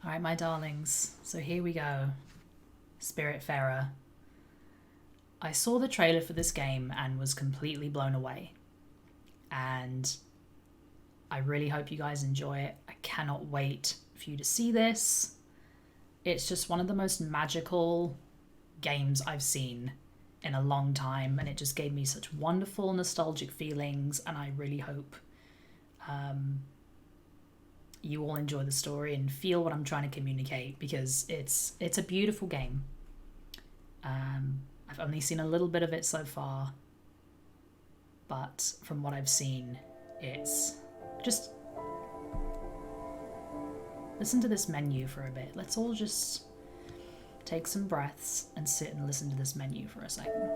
Alright, my darlings, so here we go. Spiritfarer. I saw the trailer for this game and was completely blown away. And I really hope you guys enjoy it. I cannot wait for you to see this. It's just one of the most magical games I've seen in a long time, and it just gave me such wonderful nostalgic feelings, and I really hope you all enjoy the story and feel what I'm trying to communicate, because it's a beautiful game. I've only seen a little bit of it so far, but from what I've seen, it's just... Listen to this menu for a bit. Let's all just take some breaths and sit and listen to this menu for a second.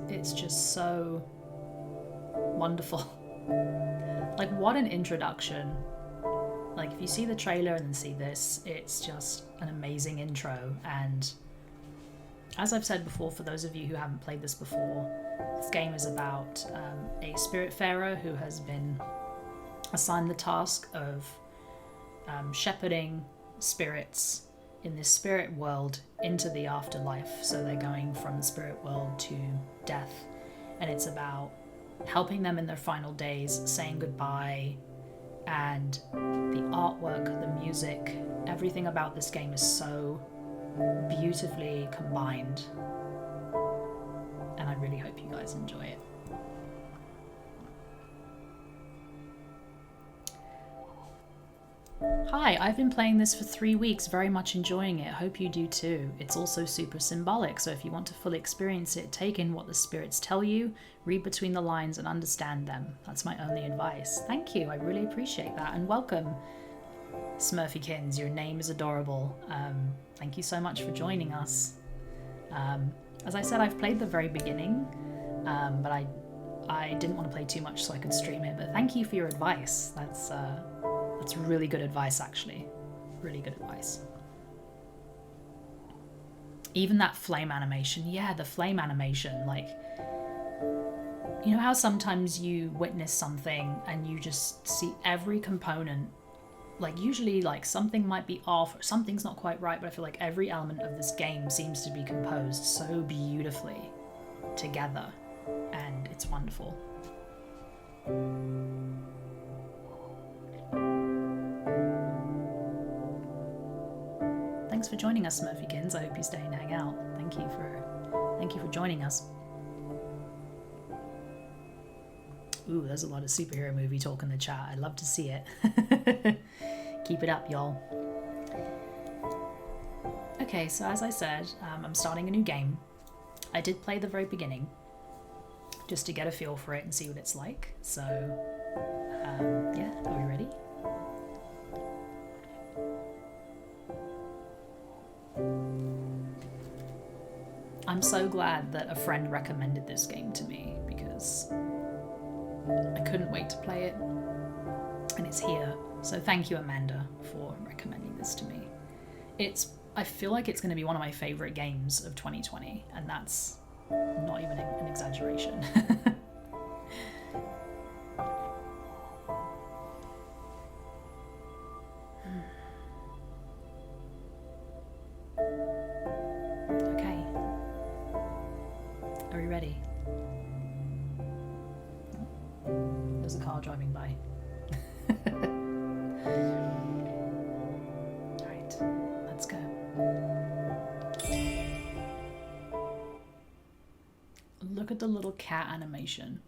It's just so wonderful. Like, what an introduction. Like, if you see the trailer and then see this, it's just an amazing intro. And as I've said before, for those of you who haven't played this before, this game is about a Spiritfarer who has been assigned the task of shepherding spirits in this spirit world into the afterlife. So they're going from the spirit world to death, and it's about helping them in their final days, saying goodbye, and the artwork, the music, everything about this game is so beautifully combined, and I really hope you guys enjoy it. Hi, I've been playing this for 3 weeks, very much enjoying it. Hope you do too. It's also super symbolic, so if you want to fully experience it, take in what the spirits tell you, read between the lines and understand them. That's my only advice. Thank you, I really appreciate that, and welcome, Smurfykins. Your name is adorable. Thank you so much for joining us. As I said, I've played the very beginning, but I didn't want to play too much so I could stream it, but thank you for your advice. That's really good advice, actually. Really good advice. Even that flame animation. Yeah, the flame animation. Like, you know how sometimes you witness something and you just see every component. Like, usually, like, something might be off or something's not quite right, but I feel like every element of this game seems to be composed so beautifully together. And it's wonderful. Thanks for joining us, Smurfykins. I hope you stay and hang out. Thank you for joining us. Ooh, there's a lot of superhero movie talk in the chat. I'd love to see it. Keep it up, y'all. Okay, so as I said, I'm starting a new game. I did play the very beginning, just to get a feel for it and see what it's like. So, yeah, are we ready? I'm so glad that a friend recommended this game to me, because I couldn't wait to play it, and it's here. So thank you, Amanda, for recommending this to me. I feel like it's going to be one of my favourite games of 2020, and that's not even an exaggeration. Driving by. Alright, let's go. Look at the little cat animation.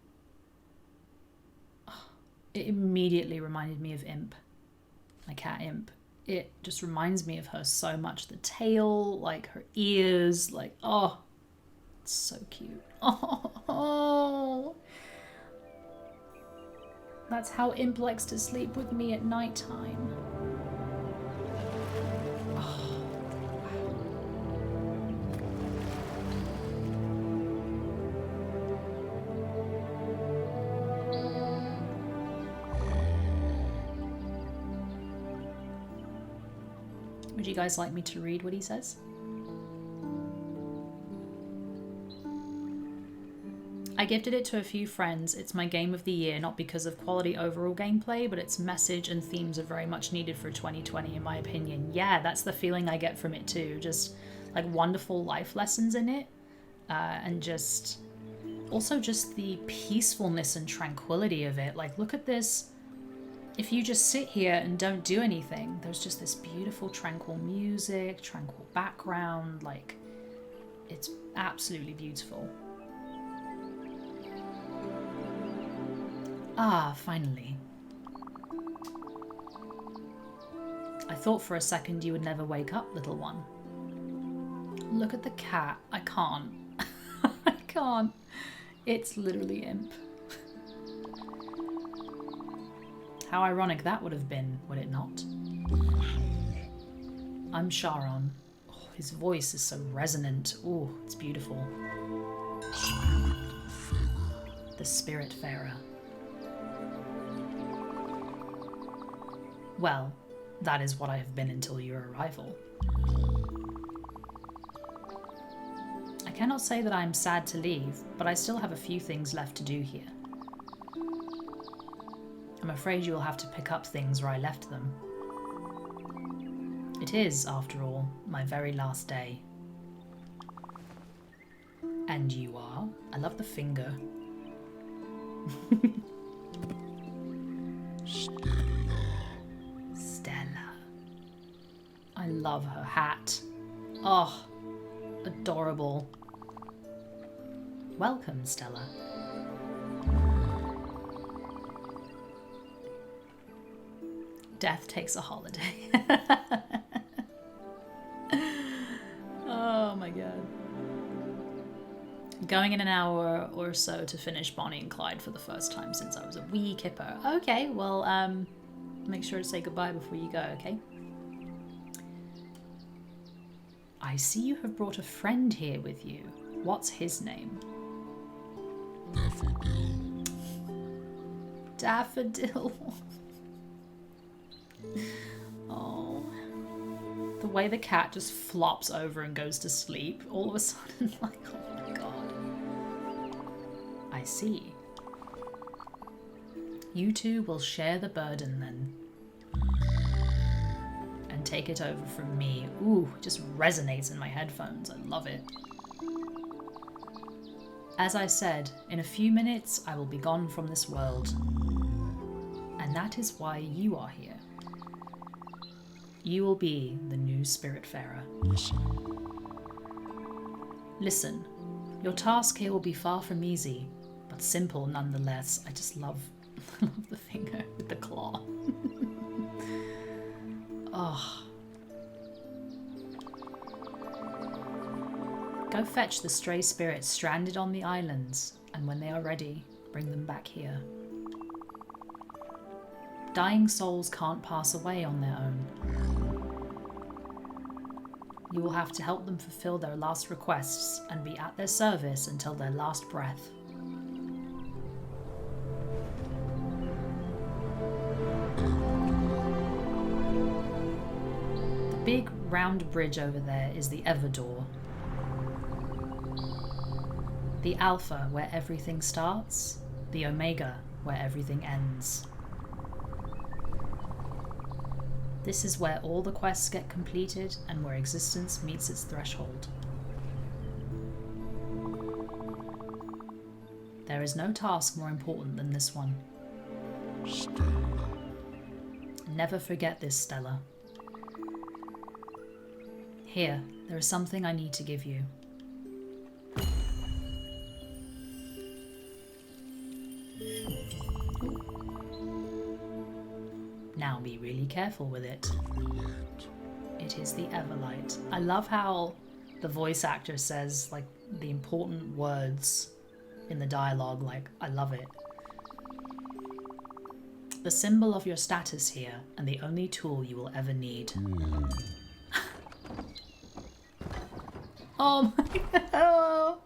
Oh, it immediately reminded me of Imp, my cat Imp. It just reminds me of her so much. The tail, like her ears, like, oh, it's so cute. Oh. That's how Imp likes to sleep with me at night time. Oh, wow. Would you guys like me to read what he says? I gifted it to a few friends. It's my game of the year, not because of quality overall gameplay, but its message and themes are very much needed for 2020 in my opinion. Yeah, that's the feeling I get from it too. Just like wonderful life lessons in it. And just also just the peacefulness and tranquility of it. Like, look at this. If you just sit here and don't do anything, there's just this beautiful tranquil music, tranquil background. Like, it's absolutely beautiful. Ah, finally. I thought for a second you would never wake up, little one. Look at the cat. I can't. I can't. It's literally imp. How ironic that would have been, would it not? I'm Charon. Oh, his voice is so resonant. Oh, it's beautiful. The Spiritfarer. Well, that is what I have been until your arrival. I cannot say that I am sad to leave, but I still have a few things left to do here. I'm afraid you will have to pick up things where I left them. It is, after all, my very last day. And you are? I love the finger. Stella. I love her hat. Oh, adorable. Welcome, Stella. Death takes a holiday. Oh my god. Going in an hour or so to finish Bonnie and Clyde for the first time since I was a wee kipper. Okay, well, make sure to say goodbye before you go, okay? I see you have brought a friend here with you. What's his name? Daffodil. Daffodil. Oh. The way the cat just flops over and goes to sleep all of a sudden, like, oh my god. I see. You two will share the burden then. And take it over from me. Ooh, it just resonates in my headphones. I love it. As I said, in a few minutes I will be gone from this world. And that is why you are here. You will be the new Spiritfarer. Listen, your task here will be far from easy, but simple nonetheless. I just love, the finger with the claw. Oh. Go fetch the stray spirits stranded on the islands, and when they are ready, bring them back here. Dying souls can't pass away on their own. You will have to help them fulfill their last requests and be at their service until their last breath. The big round bridge over there is the Everdoor. The Alpha, where everything starts. The Omega, where everything ends. This is where all the quests get completed and where existence meets its threshold. There is no task more important than this one. Stella. Never forget this, Stella. Here, there is something I need to give you. Now be really careful with it. It is the Everlight. I love how the voice actor says, like, the important words in the dialogue. Like, I love it. The symbol of your status here, and the only tool you will ever need. Oh my god.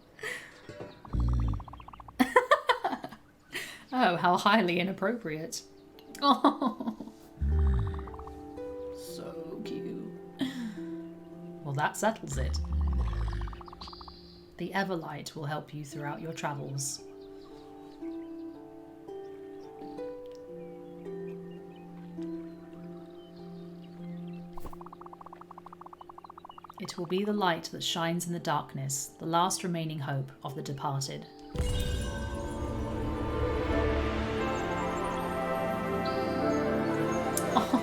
Oh, how highly inappropriate. Oh. So cute. Well, that settles it. The Everlight will help you throughout your travels. It will be the light that shines in the darkness, the last remaining hope of the departed. Oh.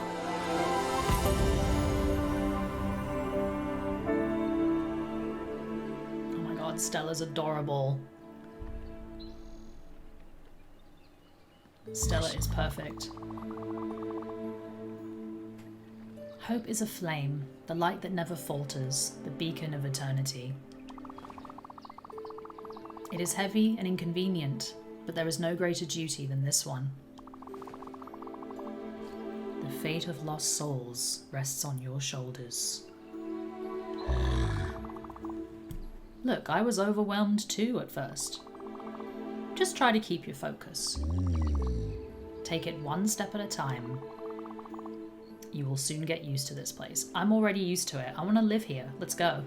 Oh my god, Stella's adorable. Stella is perfect. Hope is a flame, the light that never falters, the beacon of eternity. It is heavy and inconvenient, but there is no greater duty than this one. The fate of lost souls rests on your shoulders. Look, I was overwhelmed too at first. Just try to keep your focus. Take it one step at a time. You will soon get used to this place. I'm already used to it. I want to live here. Let's go.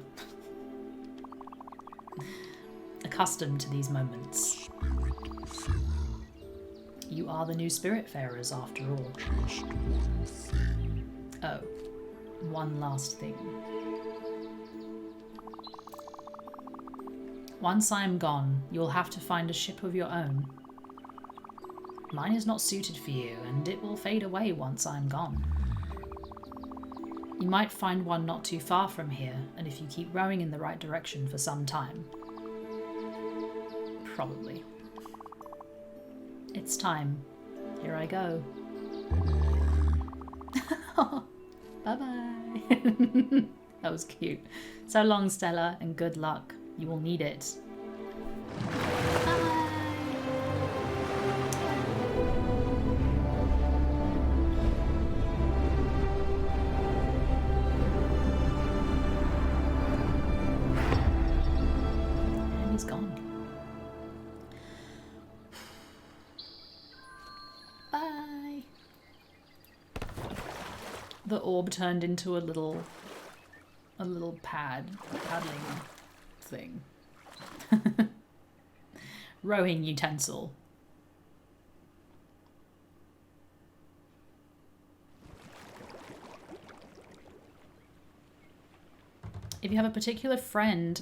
Accustomed to these moments. Spiritfarer. You are the new Spiritfarers after all. Just one thing. Oh, one last thing. Once I am gone, you will have to find a ship of your own. Mine is not suited for you, and it will fade away once I am gone. You might find one not too far from here, and if you keep rowing in the right direction for some time. Probably. It's time. Here I go. Bye-bye. That was cute. So long, Stella, and good luck. You will need it. He's gone. Bye. The orb turned into a little paddling thing. Rowing utensil. If you have a particular friend,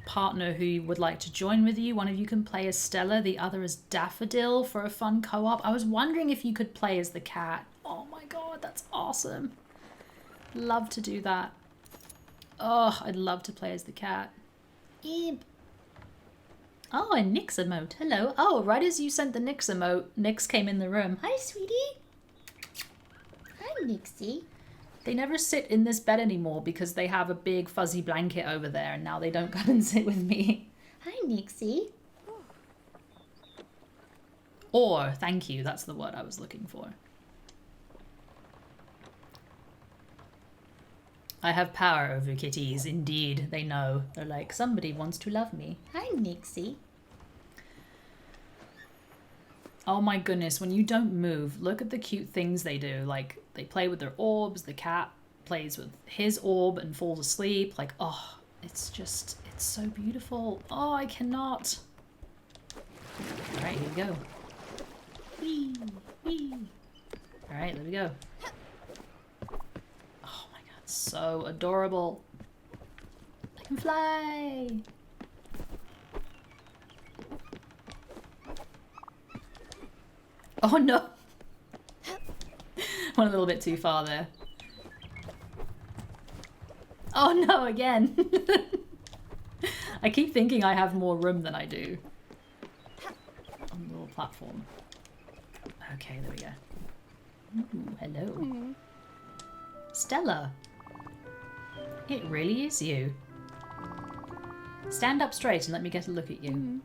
partner who would like to join with you, one of you can play as Stella, the other as Daffodil for a fun co-op. I was wondering if you could play as the cat. Oh my god, that's awesome. Love to do that. Oh, I'd love to play as the cat. Imp. Oh, a Nyx emote. Hello. Oh, right as you sent the Nyx emote, Nyx came in the room. Hi, sweetie. Hi, Nyxie. They never sit in this bed anymore because they have a big fuzzy blanket over there and now they don't come and sit with me. Hi, Nyxie. Or, thank you, that's the word I was looking for. I have power over kitties, indeed. They know. They're like, somebody wants to love me. Hi, Nyxie. Oh my goodness, when you don't move, look at the cute things they do. Like, they play with their orbs, the cat plays with his orb and falls asleep. Like, oh, it's just, it's so beautiful. Oh, I cannot. All right, here we go. Whee, whee. All right, there we go. Oh my god, so adorable. I can fly. Oh no. Went a little bit too far there. Oh no, again. I keep thinking I have more room than I do. On the little platform. Okay, there we go. Ooh, hello. Stella. It really is you. Stand up straight and let me get a look at you.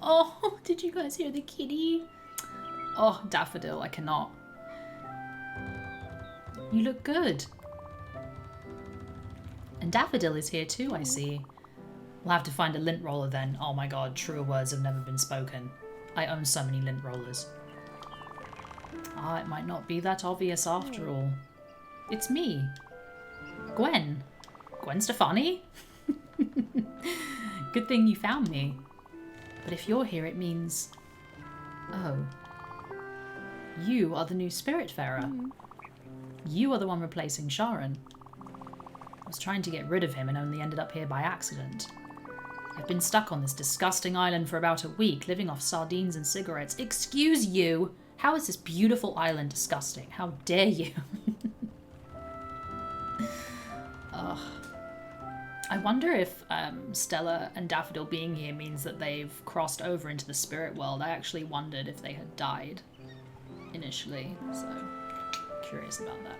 Oh, did you guys hear the kitty? Oh, Daffodil, I cannot. You look good. And Daffodil is here too, I see. We'll have to find a lint roller then. Oh my god, truer words have never been spoken. I own so many lint rollers. Ah, it might not be that obvious after all. It's me. Gwen. Gwen Stefani? Good thing you found me. But if you're here, it means... Oh. You are the new Spiritfarer. You are the one replacing Charon. I was trying to get rid of him and only ended up here by accident. I've been stuck on this disgusting island for about a week, living off sardines and cigarettes. Excuse you! How is this beautiful island disgusting? How dare you? Ugh. I wonder if Stella and Daffodil being here means that they've crossed over into the spirit world. I actually wondered if they had died initially, so curious about that.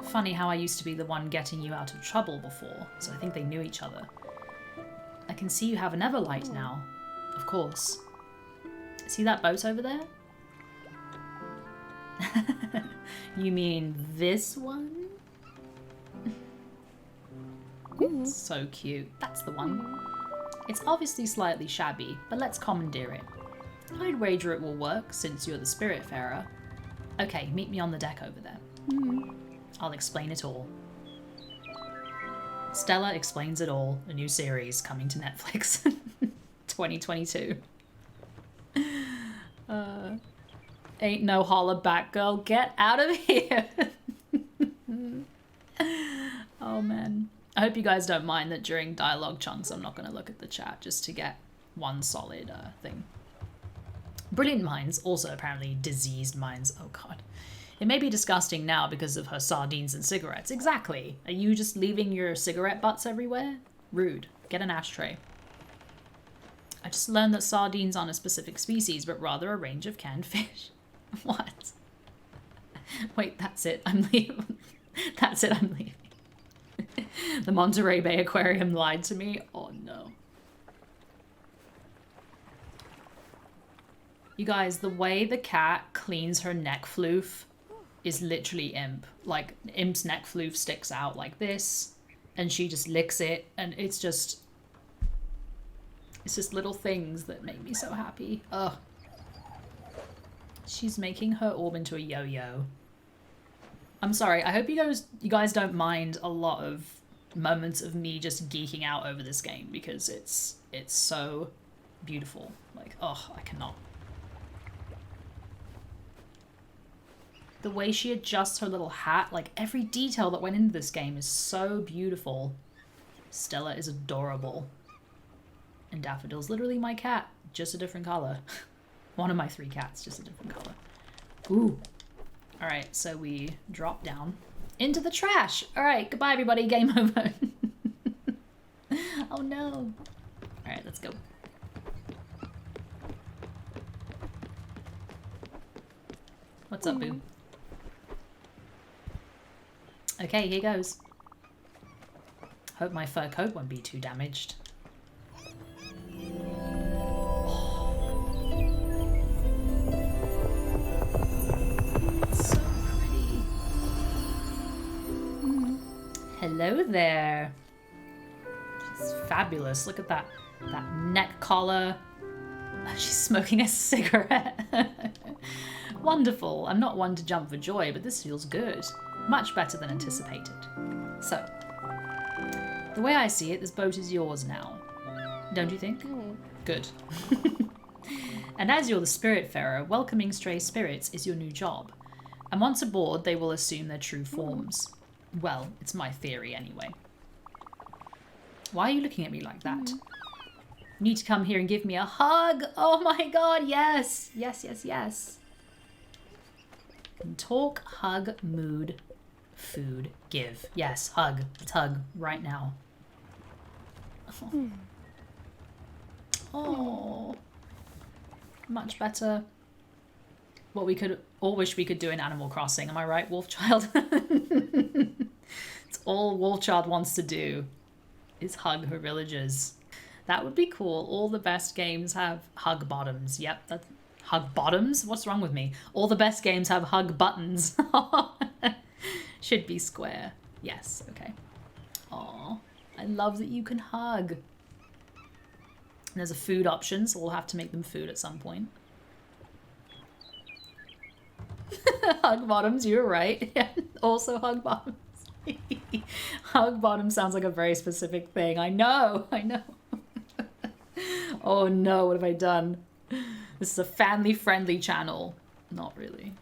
Funny how I used to be the one getting you out of trouble before, so I think they knew each other. I can see you have an Everlight now. Of course. See that boat over there? You mean this one? It's so cute. That's the one. It's obviously slightly shabby, but let's commandeer it. I'd wager it will work since you're the Spiritfarer. Okay, meet me on the deck over there. I'll explain it all. Stella Explains It All, a new series coming to Netflix. 2022. Ain't no holler back, girl. Get out of here. Oh, man. I hope you guys don't mind that during dialogue chunks I'm not going to look at the chat just to get one solid thing. Brilliant Minds, also apparently diseased minds. Oh, God. It may be disgusting now because of her sardines and cigarettes. Exactly. Are you just leaving your cigarette butts everywhere? Rude. Get an ashtray. I just learned that sardines aren't a specific species, but rather a range of canned fish. What? Wait, that's it. I'm leaving. That's it. I'm leaving. The Monterey Bay Aquarium lied to me. Oh, no. You guys, the way the cat cleans her neck floof is literally Imp. Like, Imp's neck floof sticks out like this, and she just licks it, and it's just little things that make me so happy. Ugh. She's making her orb into a yo-yo. I'm sorry, I hope you guys don't mind a lot of moments of me just geeking out over this game, because it's so beautiful. Like, oh, I cannot. The way she adjusts her little hat, like every detail that went into this game is so beautiful. Stella is adorable. And Daffodil's literally my cat, just a different color. One of my 3 cats, just a different color. Ooh. All right, so we drop down into the trash. All right, goodbye, everybody. Game over. Oh, no. All right, let's go. What's up, boo? Okay, here goes. Hope my fur coat won't be too damaged. So pretty. Hello there. She's fabulous. Look at that neck collar. She's smoking a cigarette. Wonderful. I'm not one to jump for joy, but this feels good. Much better than anticipated. So, the way I see it, this boat is yours now. Don't you think? Good. And as you're the Spiritfarer, welcoming stray spirits is your new job. And once aboard, they will assume their true forms. Well, it's my theory anyway. Why are you looking at me like that? You need to come here and give me a hug. Oh my god, yes. Yes, yes, yes. Talk, hug, mood, food, give. Yes, hug. Let's hug right now. Oh. Much better. What we could all wish we could do in Animal Crossing. Am I right, Wolfchild? It's all Wolfchild wants to do is hug her villagers. That would be cool. All the best games have hug bottoms. Yep, that's hug bottoms? What's wrong with me? All the best games have hug buttons. Should be square. Yes, okay. Aw, I love that you can hug. And there's a food option, so we'll have to make them food at some point. Hug bottoms, you were right. Yeah, also hug bottoms. Hug bottom sounds like a very specific thing. I know. Oh no, what have I done? This is a family-friendly channel. Not really.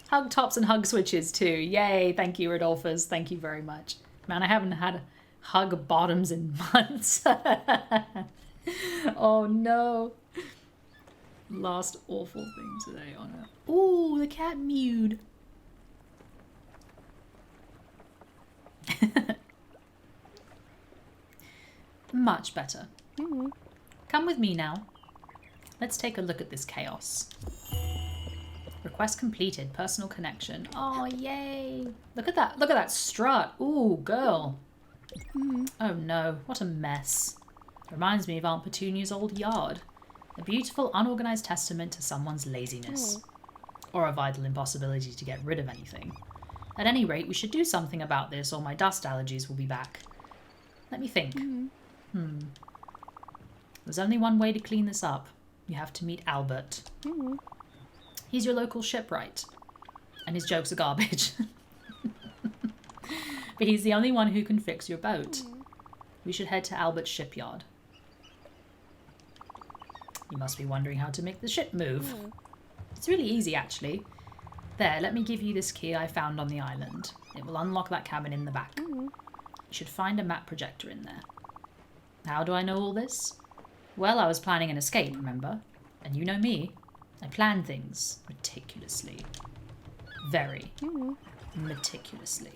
Hug tops and hug switches too. Yay, thank you, Rodolphus. Thank you very much. Man, I haven't had hug bottoms in months. Oh no. Last awful thing today on it. Ooh, the cat mewed. Much better. Come with me now. Let's take a look at this chaos. Request completed. Personal connection. Oh, yay. Look at that. Look at that strut. Ooh, girl. Oh no, what a mess. Reminds me of Aunt Petunia's old yard. A beautiful, unorganized testament to someone's laziness. Or a vital impossibility to get rid of anything. At any rate, we should do something about this or my dust allergies will be back. Let me think. There's only one way to clean this up. You have to meet Albert. He's your local shipwright. And his jokes are garbage. But he's the only one who can fix your boat. We should head to Albert's shipyard. You must be wondering how to make the ship move. It's really easy, actually. There, let me give you this key I found on the island. It will unlock that cabin in the back. You should find a map projector in there. How do I know all this? Well, I was planning an escape, remember? And you know me. I plan things meticulously. Very meticulously.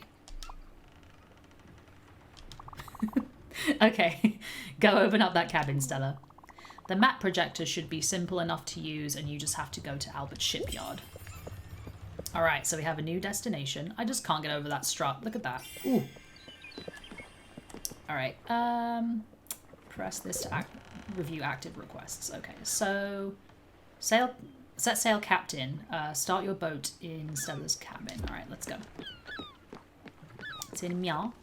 Okay, go open up that cabin, Stella. The map projector should be simple enough to use and you just have to go to Albert's shipyard. Alright, so we have a new destination. I just can't get over that strut. Look at that. Ooh. Alright, press this to review active requests. Okay, so set sail captain. Start your boat in Stella's cabin. Alright, let's go. It's in meow.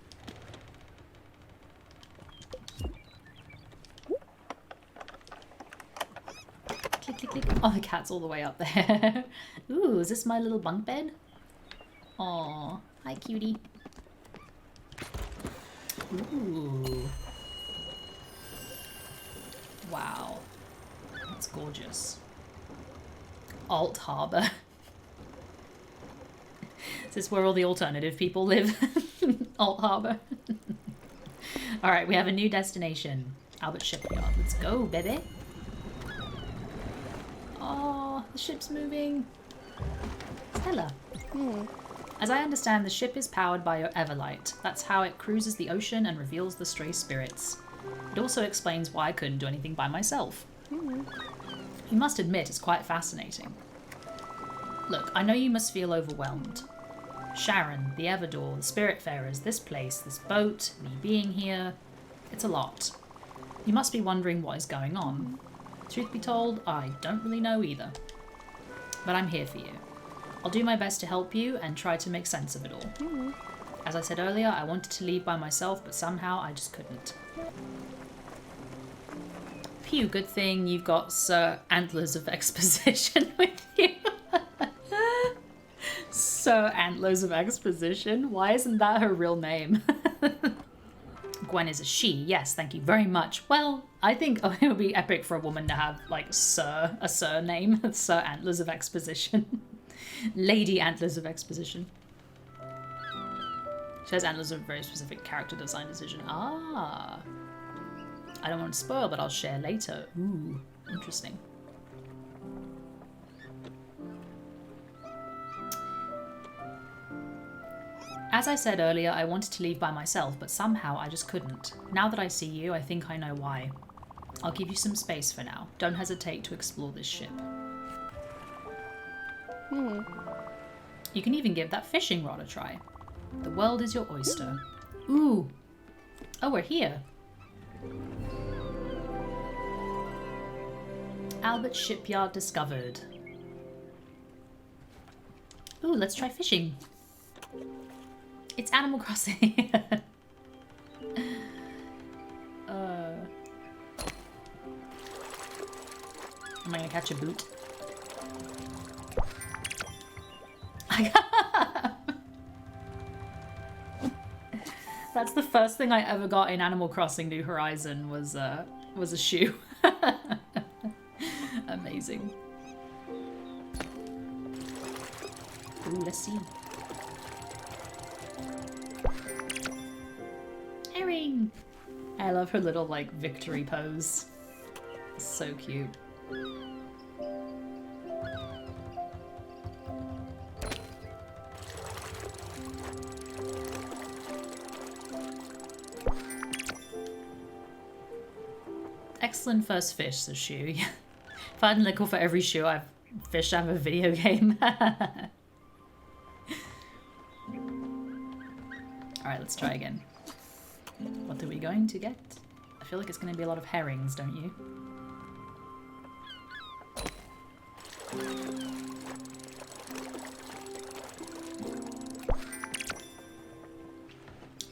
Click, click, click. Oh, the cat's all the way up there. Ooh, is this my little bunk bed? Aw, hi cutie. Ooh. Wow. That's gorgeous. Alt Harbour. Is this where all the alternative people live? Alt Harbour. Alright, we have a new destination. Albert Shipyard. Let's go, baby. Oh, the ship's moving. Stella. As I understand, the ship is powered by your Everlight. That's how it cruises the ocean and reveals the stray spirits. It also explains why I couldn't do anything by myself. You must admit it's quite fascinating. Look, I know you must feel overwhelmed. Charon, the Everdoor, the Spiritfarers, this place, this boat, me being here. It's a lot. You must be wondering what is going on. Truth be told, I don't really know either. But I'm here for you. I'll do my best to help you and try to make sense of it all. As I said earlier, I wanted to leave by myself, but somehow I just couldn't. Phew, good thing you've got Sir Antlers of Exposition with you. Sir Antlers of Exposition? Why isn't that her real name? Gwen is a she. Yes, thank you very much. Well, I think it would be epic for a woman to have, like, a surname. Sir Antlers of Exposition. Lady Antlers of Exposition. She has antlers of a very specific character design decision. Ah. I don't want to spoil, but I'll share later. Ooh, interesting. As I said earlier, I wanted to leave by myself, but somehow I just couldn't. Now that I see you, I think I know why. I'll give you some space for now. Don't hesitate to explore this ship. You can even give that fishing rod a try. The world is your oyster. Ooh. Oh, we're here. Albert Shipyard discovered. Ooh, let's try fishing. It's Animal Crossing. Am I gonna catch a boot? That's the first thing I ever got in Animal Crossing New Horizon was a shoe. Amazing. Ooh, let's see. Herring! I love her little, like, victory pose. So cute. Excellent first fish, the shoe. If I had a nickel for every shoe I've fished out of a video game. Alright, let's try again. What are we going to get? I feel like it's going to be a lot of herrings, don't you?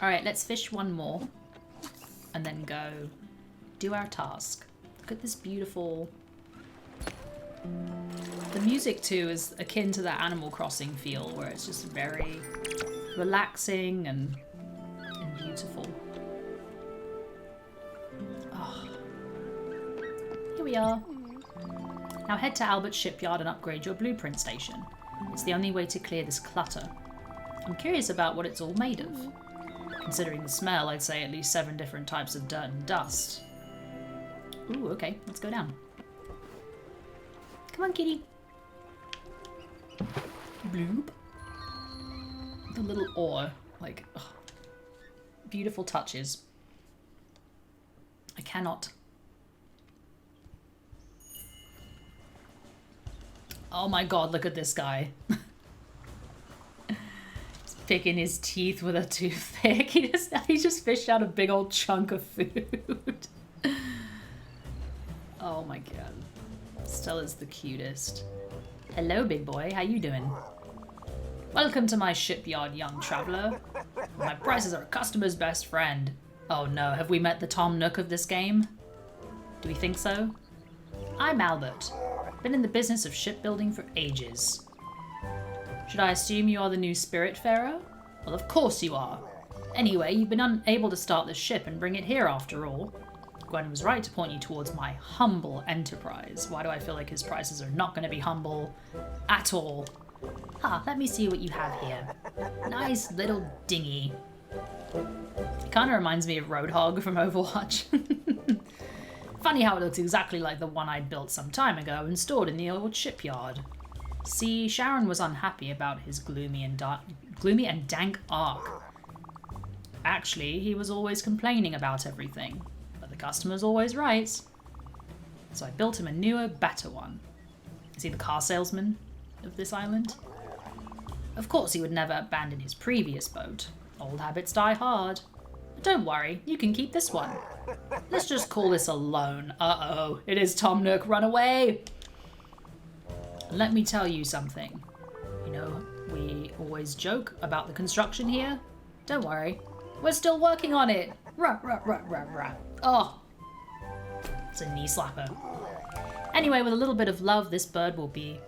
Alright, let's fish one more. And then go do our task. Look at this beautiful... The music too is akin to that Animal Crossing feel, where it's just very relaxing and beautiful. Oh. Here we are. Now head to Albert's shipyard and upgrade your blueprint station. It's the only way to clear this clutter. I'm curious about what it's all made of. Considering the smell, I'd say at least 7 different types of dirt and dust. Ooh, okay, let's go down. Come on, kitty. Bloop. The little oar, like, ugh. Beautiful touches. I cannot. Oh my god, look at this guy. He's picking his teeth with a toothpick. He just fished out a big old chunk of food. Oh my god. Stella's the cutest. Hello, big boy. How you doing? Welcome to my shipyard, young traveler. My prices are a customer's best friend. Oh no, have we met the Tom Nook of this game? Do we think so? I'm Albert. Been in the business of shipbuilding for ages. Should I assume you are the new Spiritfarer? Well, of course you are. Anyway, you've been unable to start the ship and bring it here after all. Gwen was right to point you towards my humble enterprise. Why do I feel like his prices are not going to be humble at all? Let me see what you have here. Nice little dinghy. It kind of reminds me of Roadhog from Overwatch. Funny how it looks exactly like the one I built some time ago and stored in the old shipyard. See, Charon was unhappy about his gloomy and dank ark. Actually, he was always complaining about everything. The customer's always right. So I built him a newer, better one. Is he the car salesman of this island? Of course he would never abandon his previous boat. Old habits die hard. But don't worry, you can keep this one. Let's just call this a loan. Uh-oh, it is Tom Nook, run away! Let me tell you something. You know, we always joke about the construction here. Don't worry, we're still working on it. Rah, rah, rah, rah, rah. Oh, it's a knee slapper. Anyway, with a little bit of love, this bird will be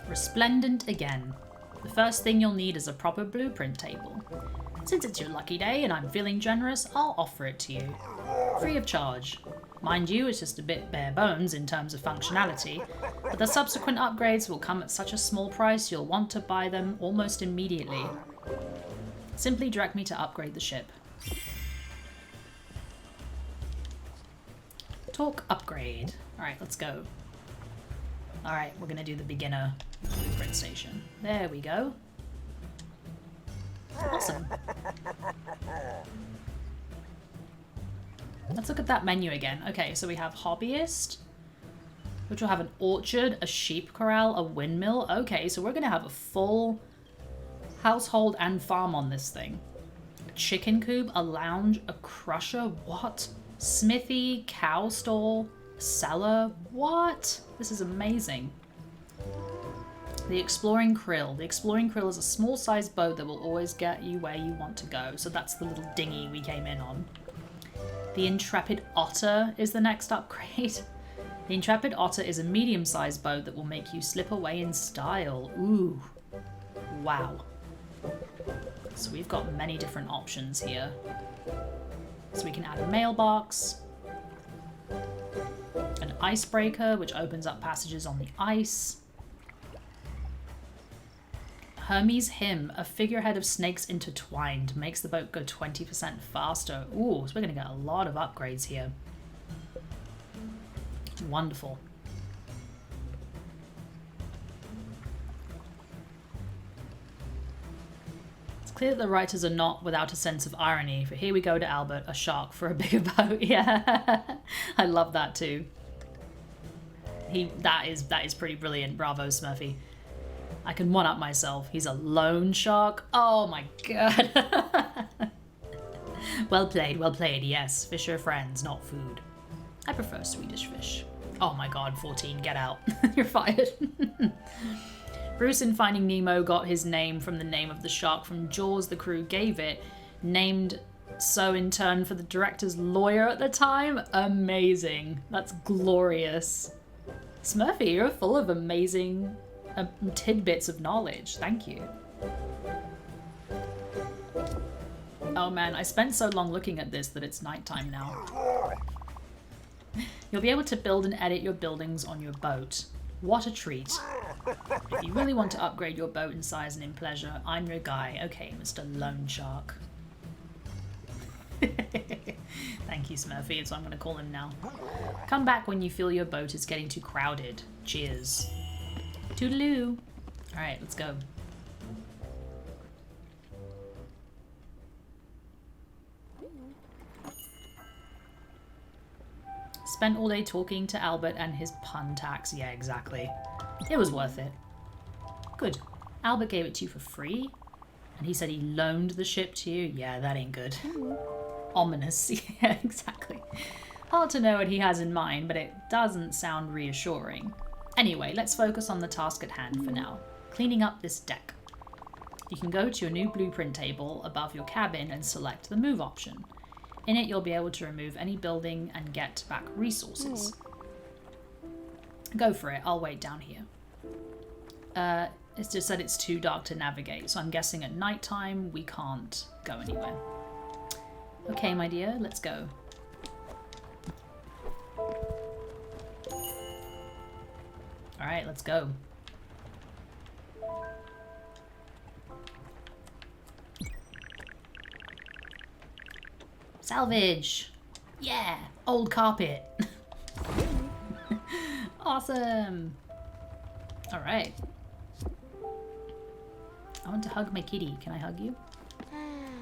resplendent again. The first thing you'll need is a proper blueprint table. Since it's your lucky day and I'm feeling generous, I'll offer it to you. Free of charge. Mind you, it's just a bit bare bones in terms of functionality, but the subsequent upgrades will come at such a small price you'll want to buy them almost immediately. Simply direct me to upgrade the ship. Talk upgrade. Alright, let's go. Alright, we're gonna do the beginner blueprint station. There we go. Awesome. Let's look at that menu again. Okay, so we have hobbyist, which will have an orchard, a sheep corral, a windmill. Okay, so we're gonna have a full household and farm on this thing. A chicken coop, a lounge, a crusher, what? Smithy, cow stall, cellar, what? This is amazing. The Exploring Krill. The Exploring Krill is a small-sized boat that will always get you where you want to go. So that's the little dinghy we came in on. The Intrepid Otter is the next upgrade. The Intrepid Otter is a medium-sized boat that will make you slip away in style. Ooh. Wow. So we've got many different options here. So we can add a mailbox, an icebreaker, which opens up passages on the ice. Hermes' hymn, a figurehead of snakes intertwined, makes the boat go 20% faster. Ooh, so we're going to get a lot of upgrades here. Wonderful. It's clear that the writers are not without a sense of irony, for here we go to Albert, a shark for a bigger boat. Yeah, I love that too. That is pretty brilliant. Bravo, Smurfy. I can one-up myself. He's a loan shark. Oh my god. Well played, yes. Fish are friends, not food. I prefer Swedish fish. Oh my god, 14, get out. You're fired. Bruce in Finding Nemo got his name from the name of the shark from Jaws the crew gave it, named so in turn for the director's lawyer at the time. Amazing. That's glorious. Smurfy, you're full of amazing tidbits of knowledge. Thank you. Oh man, I spent so long looking at this that it's nighttime now. You'll be able to build and edit your buildings on your boat. What a treat. If you really want to upgrade your boat in size and in pleasure, I'm your guy. Okay, Mr. Loan Shark. Thank you, Smurfy. That's what I'm going to call him now. Come back when you feel your boat is getting too crowded. Cheers. Toodaloo. Alright, let's go. Spent all day talking to Albert and his pun tax. Yeah, exactly. It was worth it. Good. Albert gave it to you for free? And he said he loaned the ship to you? Yeah, that ain't good. Ominous. Yeah, exactly. Hard to know what he has in mind, but it doesn't sound reassuring. Anyway, let's focus on the task at hand for now. Cleaning up this deck. You can go to your new blueprint table above your cabin and select the move option. In it, you'll be able to remove any building and get back resources. Go for it. I'll wait down here. It's just that it's too dark to navigate, so I'm guessing at nighttime we can't go anywhere. Okay, my dear, let's go. Alright, let's go. Salvage! Yeah! Old carpet! Awesome! Alright. I want to hug my kitty. Can I hug you?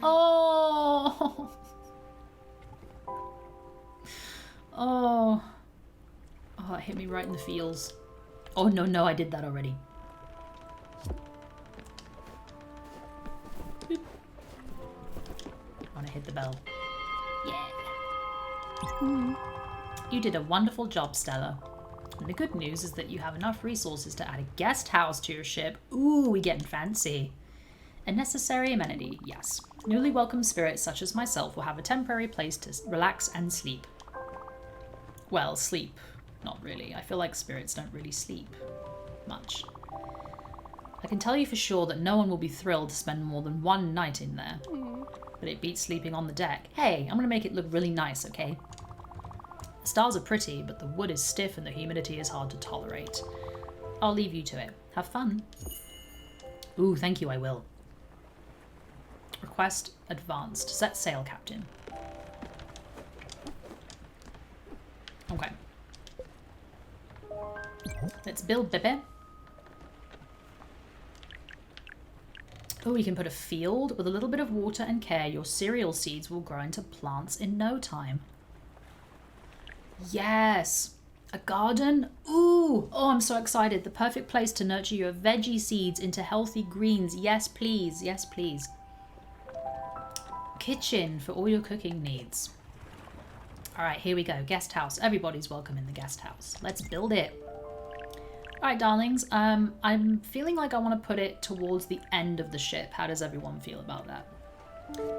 Oh! Oh. Oh, it hit me right in the feels. Oh, no, I did that already. Boop. I want to hit the bell. Yeah. You did a wonderful job, Stella. And the good news is that you have enough resources to add a guest house to your ship. Ooh, we getting fancy. A necessary amenity, yes. Newly welcome spirits such as myself will have a temporary place to relax and sleep. Well, sleep. Not really. I feel like spirits don't really sleep much. I can tell you for sure that no one will be thrilled to spend more than one night in there. But it beats sleeping on the deck. Hey, I'm going to make it look really nice, okay? The stars are pretty, but the wood is stiff and the humidity is hard to tolerate. I'll leave you to it. Have fun. Ooh, thank you, I will. Request advanced. Set sail, Captain. Okay. Let's build, Bippe. Oh, you can put a field. With a little bit of water and care, your cereal seeds will grow into plants in no time. Yes! A garden? Ooh! Oh, I'm so excited. The perfect place to nurture your veggie seeds into healthy greens. Yes, please. Yes, please. Kitchen for all your cooking needs. Alright, here we go. Guest house. Everybody's welcome in the guest house. Let's build it. Alright, darlings. I'm feeling like I want to put it towards the end of the ship. How does everyone feel about that?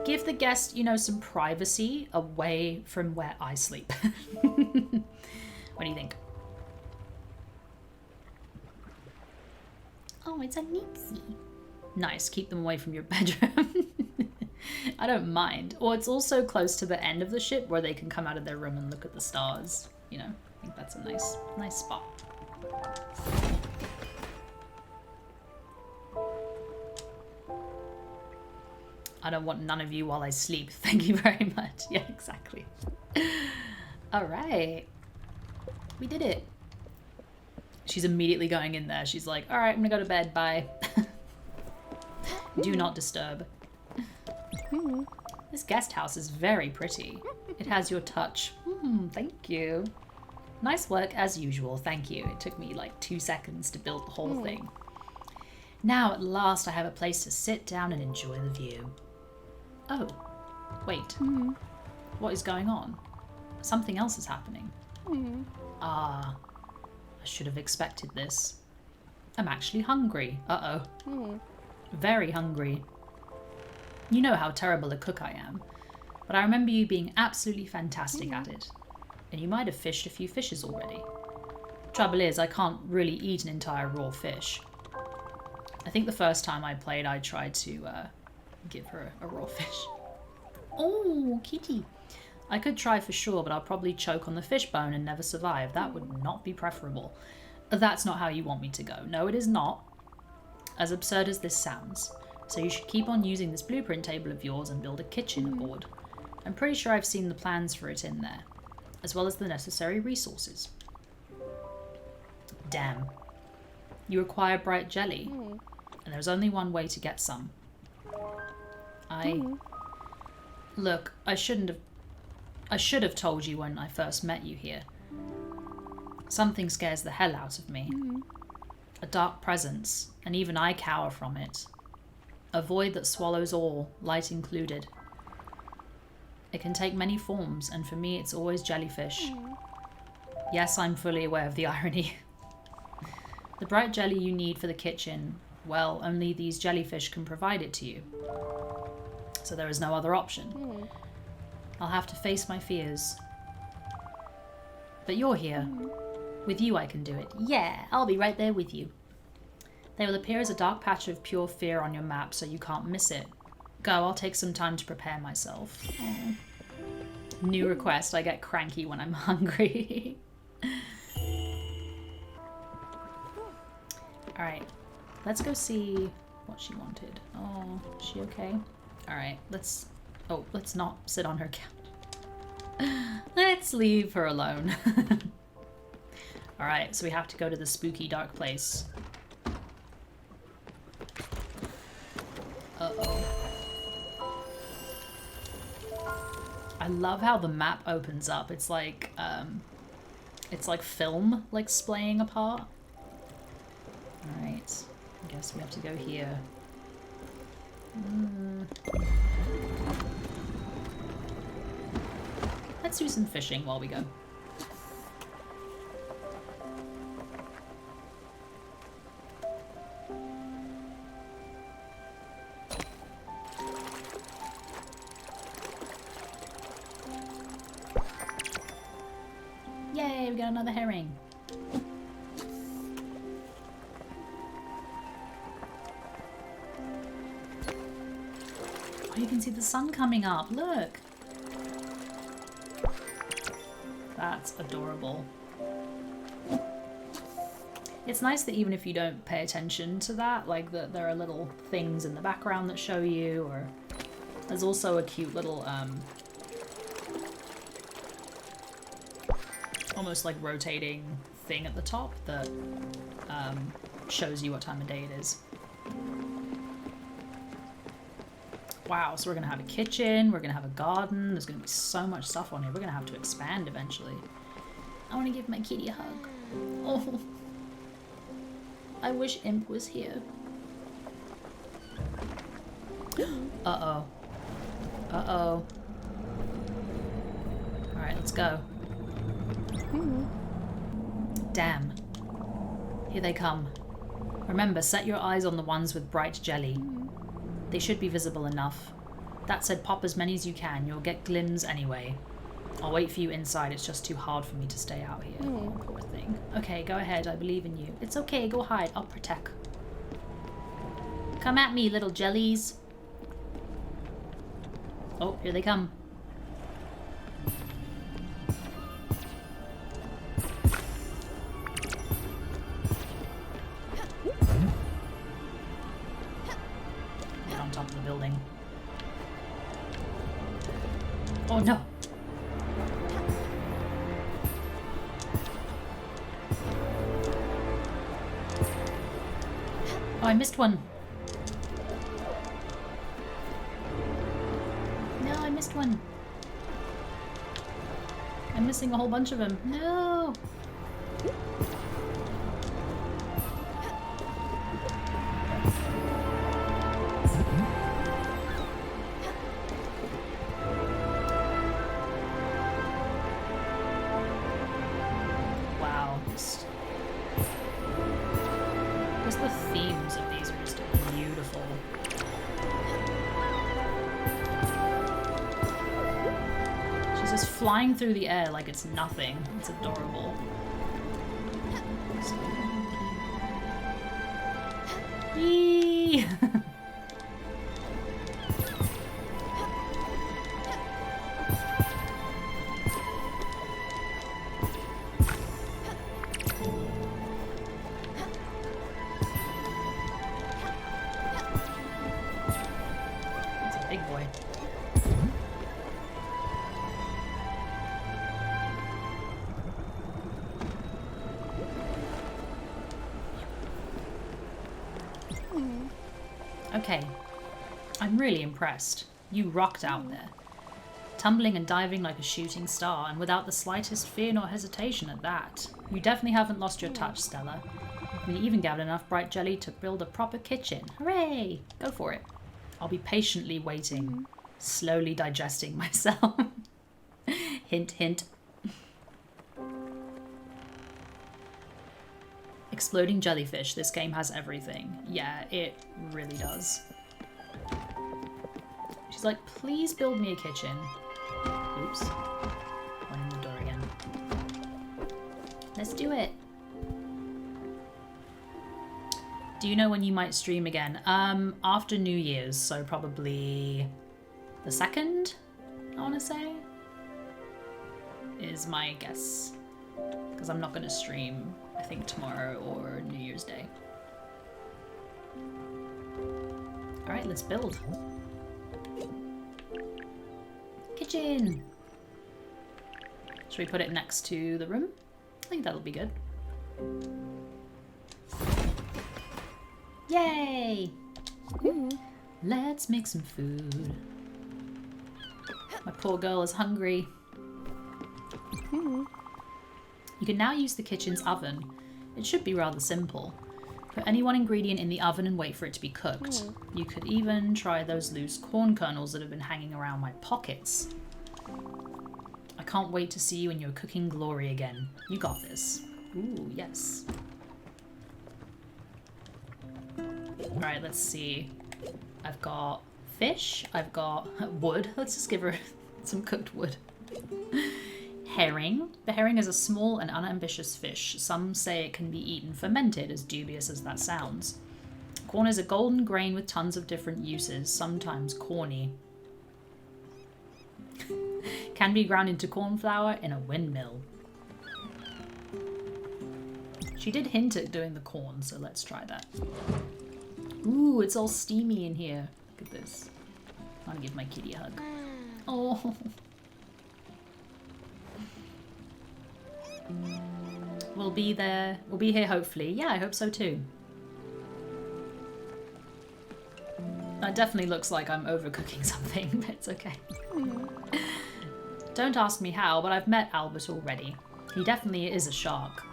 Give the guest, you know, some privacy away from where I sleep. What do you think? Oh, it's a Nitsy. Nice, keep them away from your bedroom. I don't mind. Or it's also close to the end of the ship where they can come out of their room and look at the stars. You know, I think that's a nice spot. I don't want none of you while I sleep. Thank you very much. Yeah, exactly. All right. We did it. She's immediately going in there. She's like, all right, I'm gonna go to bed. Bye. Do not disturb. This guest house is very pretty. It has your touch. Thank you. Nice work as usual. Thank you. It took me like 2 seconds to build the whole thing. Now at last I have a place to sit down and enjoy the view. Oh, wait. What is going on? Something else is happening. Ah, I should have expected this. I'm actually hungry. Uh-oh. Very hungry. You know how terrible a cook I am, but I remember you being absolutely fantastic at it. And you might have fished a few fishes already. Trouble is, I can't really eat an entire raw fish. I think the first time I played, I tried to give her a raw fish. Oh, kitty. I could try for sure, but I'll probably choke on the fish bone and never survive. That would not be preferable. That's not how you want me to go. No, it is not. As absurd as this sounds. So you should keep on using this blueprint table of yours and build a kitchen aboard. I'm pretty sure I've seen the plans for it in there, as well as the necessary resources. Damn. You require bright jelly, and there's only one way to get some. Look, I should have told you when I first met you here. Something scares the hell out of me. A dark presence, and even I cower from it. A void that swallows all, light included. It can take many forms, and for me it's always jellyfish. Yes, I'm fully aware of the irony. The bright jelly you need for the kitchen, well, only these jellyfish can provide it to you. So there is no other option. I'll have to face my fears. But you're here. With you I can do it. Yeah, I'll be right there with you. They will appear as a dark patch of pure fear on your map, so you can't miss it. Go, I'll take some time to prepare myself. Aww. New request, I get cranky when I'm hungry. Alright, let's go see what she wanted. Oh, is she okay? Alright, let's not sit on her couch. Let's leave her alone. Alright, so we have to go to the spooky dark place. Uh-oh. I love how the map opens up. It's like film, like splaying apart. Alright, I guess we have to go here. Let's do some fishing while we go. Yay, we got another herring. Oh, you can see the sun coming up, look. That's adorable. It's nice that even if you don't pay attention to that, like that there are little things in the background that show you, or there's also a cute little almost like rotating thing at the top that shows you what time of day it is. Wow, so we're gonna have a kitchen, we're gonna have a garden, there's gonna be so much stuff on here. We're gonna have to expand eventually. I wanna give my kitty a hug. Oh, I wish Imp was here. Uh-oh. Uh-oh. Alright, let's go. Damn. Here they come. Remember, set your eyes on the ones with bright jelly. They should be visible enough. That said, pop as many as you can. You'll get glims anyway. I'll wait for you inside. It's just too hard for me to stay out here. Oh, poor thing. Okay, go ahead. I believe in you. It's okay. Go hide. I'll protect. Come at me, little jellies. Oh, here they come. Get on top of the building. Oh no. Oh, I missed one. No, I missed one. I'm missing a whole bunch of them. No. Wow. Just the themes of these are just beautiful. She's just flying through the air like it's nothing. It's adorable. Yee! Okay, I'm really impressed. You rocked out there. Tumbling and diving like a shooting star, and without the slightest fear nor hesitation at that. You definitely haven't lost your touch, Stella. We even gathered enough bright jelly to build a proper kitchen. Hooray! Go for it. I'll be patiently waiting, slowly digesting myself. Hint, hint. Exploding jellyfish. This game has everything. Yeah, it really does. She's like, please build me a kitchen. Oops. One in the door again. Let's do it. Do you know when you might stream again? After New Year's, so probably the 2nd, I want to say, is my guess. Because I'm not going to stream, I think, tomorrow or New Year's Day. Alright, let's build. Kitchen! Should we put it next to the room? I think that'll be good. Yay! Let's make some food. My poor girl is hungry. You can now use the kitchen's oven. It should be rather simple. Put any one ingredient in the oven and wait for it to be cooked. You could even try those loose corn kernels that have been hanging around my pockets. I can't wait to see you in your cooking glory again. You got this. Ooh, yes. Alright, let's see. I've got fish. I've got wood. Let's just give her some cooked wood. Herring. The herring is a small and unambitious fish. Some say it can be eaten fermented, as dubious as that sounds. Corn is a golden grain with tons of different uses, sometimes corny. Can be ground into corn flour in a windmill. She did hint at doing the corn, so let's try that. Ooh, it's all steamy in here. Look at this. I want to give my kitty a hug. Oh. We'll be there. We'll be here hopefully. Yeah, I hope so too. That definitely looks like I'm overcooking something, but it's okay. Don't ask me how, but I've met Albert already. He definitely is a shark.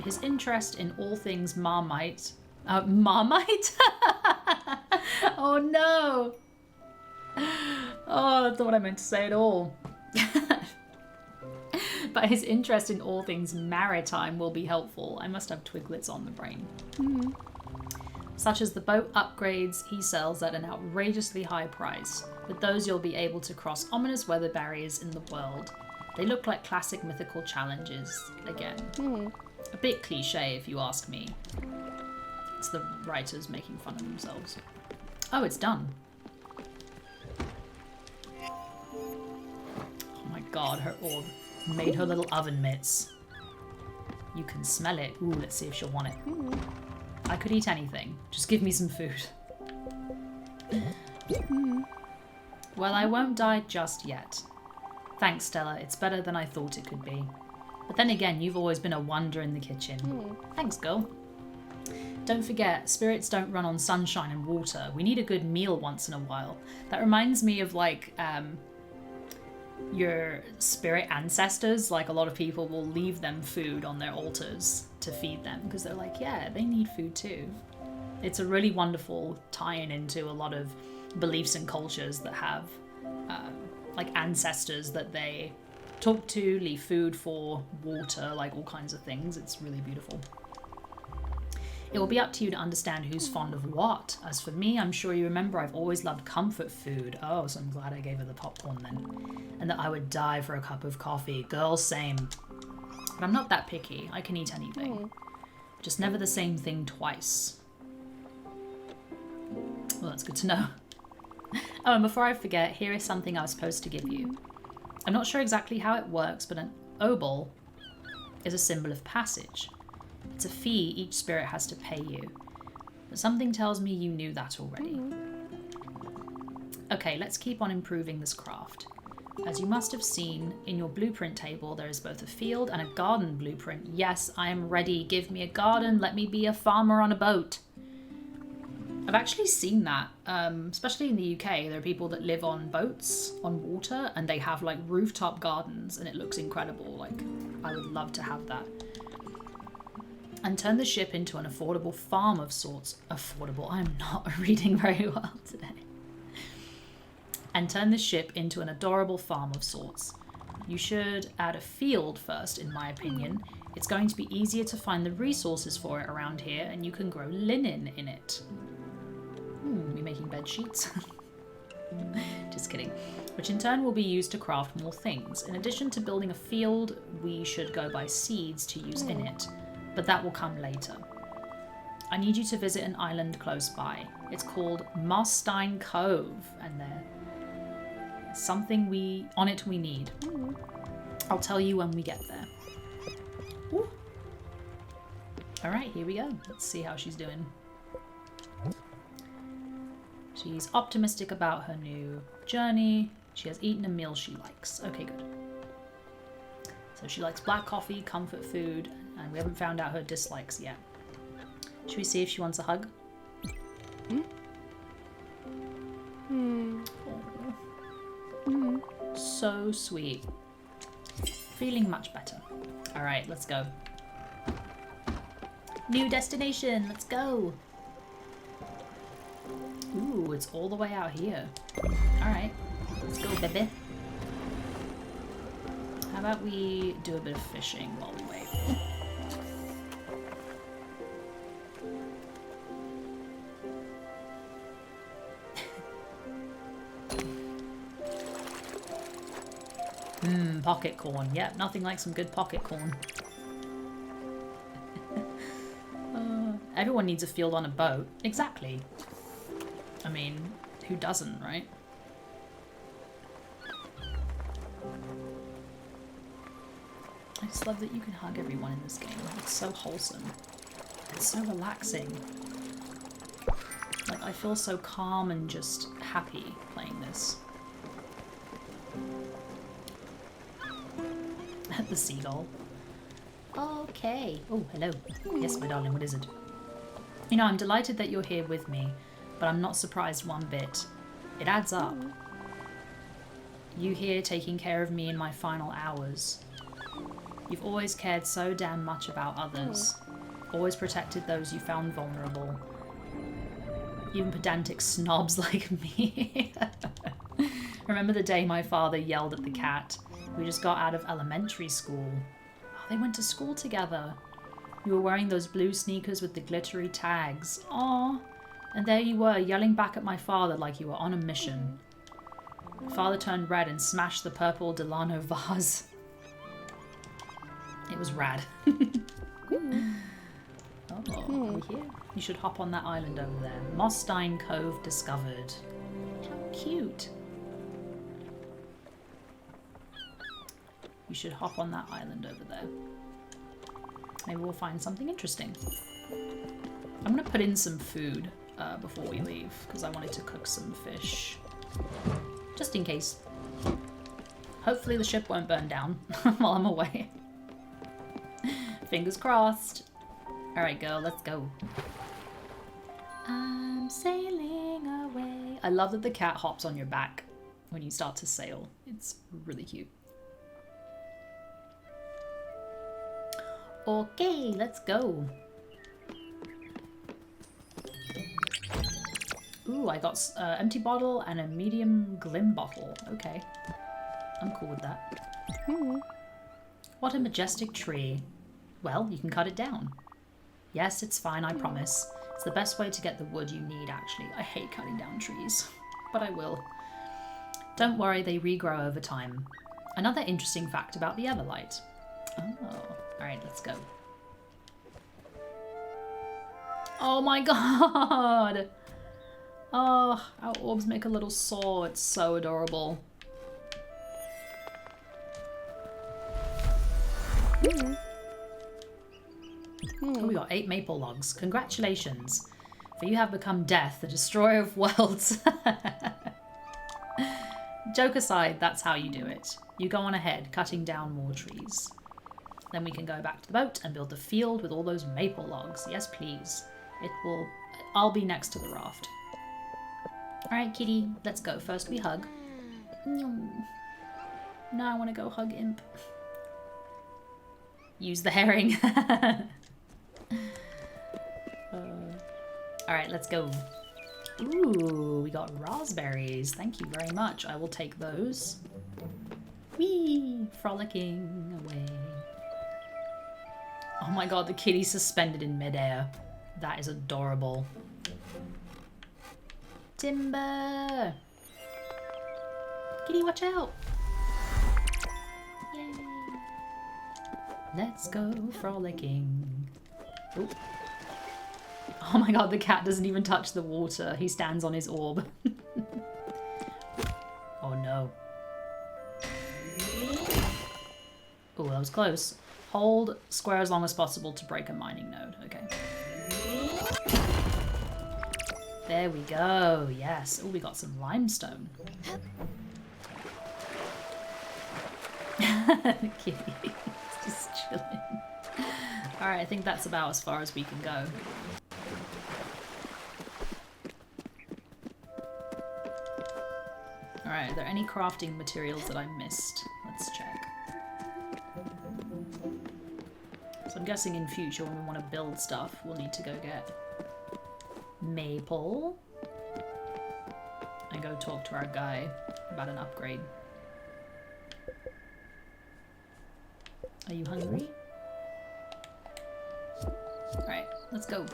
His interest in all things Marmite... Marmite? Oh no! Oh, that's not what I meant to say at all. But his interest in all things maritime will be helpful. I must have twiglets on the brain. Such as the boat upgrades he sells at an outrageously high price. With those you'll be able to cross ominous weather barriers in the world. They look like classic mythical challenges again. A bit cliche if you ask me. It's the writers making fun of themselves. Oh, it's done. Oh my god, her orb made her little oven mitts. You can smell it. Ooh, let's see if she'll want it. I could eat anything. Just give me some food. Well, I won't die just yet. Thanks, Stella. It's better than I thought it could be. But then again, you've always been a wonder in the kitchen. Thanks, girl. Don't forget, spirits don't run on sunshine and water. We need a good meal once in a while. That reminds me of, like, your spirit ancestors. Like, a lot of people will leave them food on their altars to feed them because they're like, yeah, they need food too. It's a really wonderful tie-in into a lot of beliefs and cultures that have like ancestors that they talk to, leave food for, water, like all kinds of things. It's really beautiful. It will be up to you to understand who's fond of what. As for me, I'm sure you remember I've always loved comfort food. Oh, so I'm glad I gave her the popcorn then. And that I would die for a cup of coffee. Girl, same. But I'm not that picky. I can eat anything. Just never the same thing twice. Well, that's good to know. Oh, and before I forget, here is something I was supposed to give you. I'm not sure exactly how it works, but an obol is a symbol of passage. It's a fee each spirit has to pay you. But something tells me you knew that already. Okay, let's keep on improving this craft. As you must have seen, in your blueprint table, there is both a field and a garden blueprint. Yes, I am ready. Give me a garden. Let me be a farmer on a boat. I've actually seen that, especially in the UK. There are people that live on boats on water and they have like rooftop gardens and it looks incredible. Like, I would love to have that. And turn the ship into an affordable farm of sorts. Affordable. I'm not reading very well today. And turn the ship into an adorable farm of sorts. You should add a field first, in my opinion. It's going to be easier to find the resources for it around here and you can grow linen in it. Are we making bed sheets? Just kidding. Which in turn will be used to craft more things. In addition to building a field, we should go buy seeds to use in it. But that will come later. I need you to visit an island close by. It's called Mossstein Cove, and there's something we need. I'll tell you when we get there. Ooh. All right, here we go. Let's see how she's doing. She's optimistic about her new journey. She has eaten a meal she likes. Okay, good. So she likes black coffee, comfort food, and we haven't found out her dislikes yet. Should we see if she wants a hug? So sweet. Feeling much better. All right, let's go. New destination, let's go. Ooh, it's all the way out here. All right, let's go, baby. How about we do a bit of fishing while we wait? Pocket corn. Yep, nothing like some good pocket corn. Everyone needs a field on a boat. Exactly. I mean, who doesn't, right? I just love that you can hug everyone in this game. It's so wholesome. It's so relaxing. Like, I feel so calm and just happy playing this. The seagull. Okay. Oh, hello. Yes, my darling, what is it? You know, I'm delighted that you're here with me, but I'm not surprised one bit. It adds up. You here taking care of me in my final hours. You've always cared so damn much about others. Always protected those you found vulnerable. Even pedantic snobs like me. Remember the day my father yelled at the cat? We just got out of elementary school. Oh, they went to school together. You were wearing those blue sneakers with the glittery tags. Aww. And there you were, yelling back at my father like you were on a mission. Father turned red and smashed the purple Delano vase. It was rad. Oh, are we here? You should hop on that island over there. Mossstein Cove discovered. How cute. You should hop on that island over there. Maybe we'll find something interesting. I'm going to put in some food before we leave, because I wanted to cook some fish. Just in case. Hopefully the ship won't burn down while I'm away. Fingers crossed. Alright, girl, let's go. I'm sailing away. I love that the cat hops on your back when you start to sail. It's really cute. Okay, let's go. Ooh, I got an empty bottle and a medium glim bottle. Okay. I'm cool with that. What a majestic tree. Well, you can cut it down. Yes, it's fine, I promise. It's the best way to get the wood you need, actually. I hate cutting down trees, but I will. Don't worry, they regrow over time. Another interesting fact about the Everlight. Oh, alright, let's go. Oh my god! Oh, our orbs make a little saw. It's so adorable. Oh, we got 8 maple logs. Congratulations. For you have become Death, the destroyer of worlds. Joke aside, that's how you do it. You go on ahead, cutting down more trees. Then we can go back to the boat and build the field with all those maple logs. Yes, please. I'll be next to the raft. Alright, kitty, let's go. First we hug. Now I want to go hug Imp. Use the herring. Alright, let's go. Ooh, we got raspberries. Thank you very much. I will take those. Whee! Frolicking away. Oh my god, the kitty's suspended in midair. That is adorable. Timber! Kitty, watch out! Yay! Let's go frolicking. Ooh. Oh my god, the cat doesn't even touch the water. He stands on his orb. Oh no. Oh, that was close. Hold square as long as possible to break a mining node. Okay. There we go. Yes. Oh, we got some limestone. Kitty. It's just chilling. Alright, I think that's about as far as we can go. Alright, are there any crafting materials that I missed? Let's check. So I'm guessing in future when we want to build stuff, we'll need to go get maple and go talk to our guy about an upgrade. Are you hungry? Alright, let's go.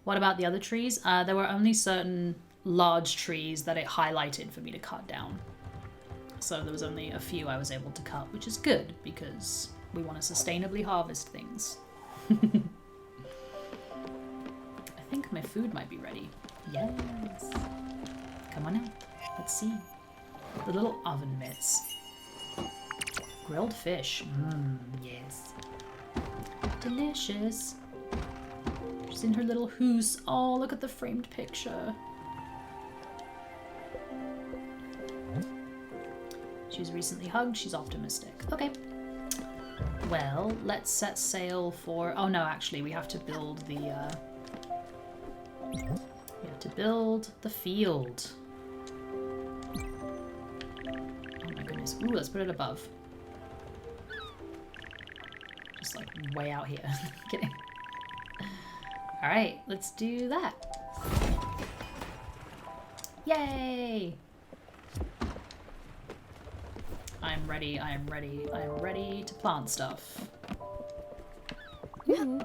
What about the other trees? There were only certain large trees that it highlighted for me to cut down. So there was only a few I was able to cut, which is good because we want to sustainably harvest things. I think my food might be ready. Yes. Come on now. Let's see. The little oven mitts. Grilled fish. Mmm, yes. Delicious. She's in her little hoose. Oh, look at the framed picture. She's recently hugged. She's optimistic. Okay. Well, let's set sail for... Oh no, actually, we have to build the... We have to build the field. Oh my goodness. Ooh, let's put it above. Just like way out here. Kidding. Alright, let's do that. Yay! I'm ready, I am ready, I am ready to plant stuff. Whee!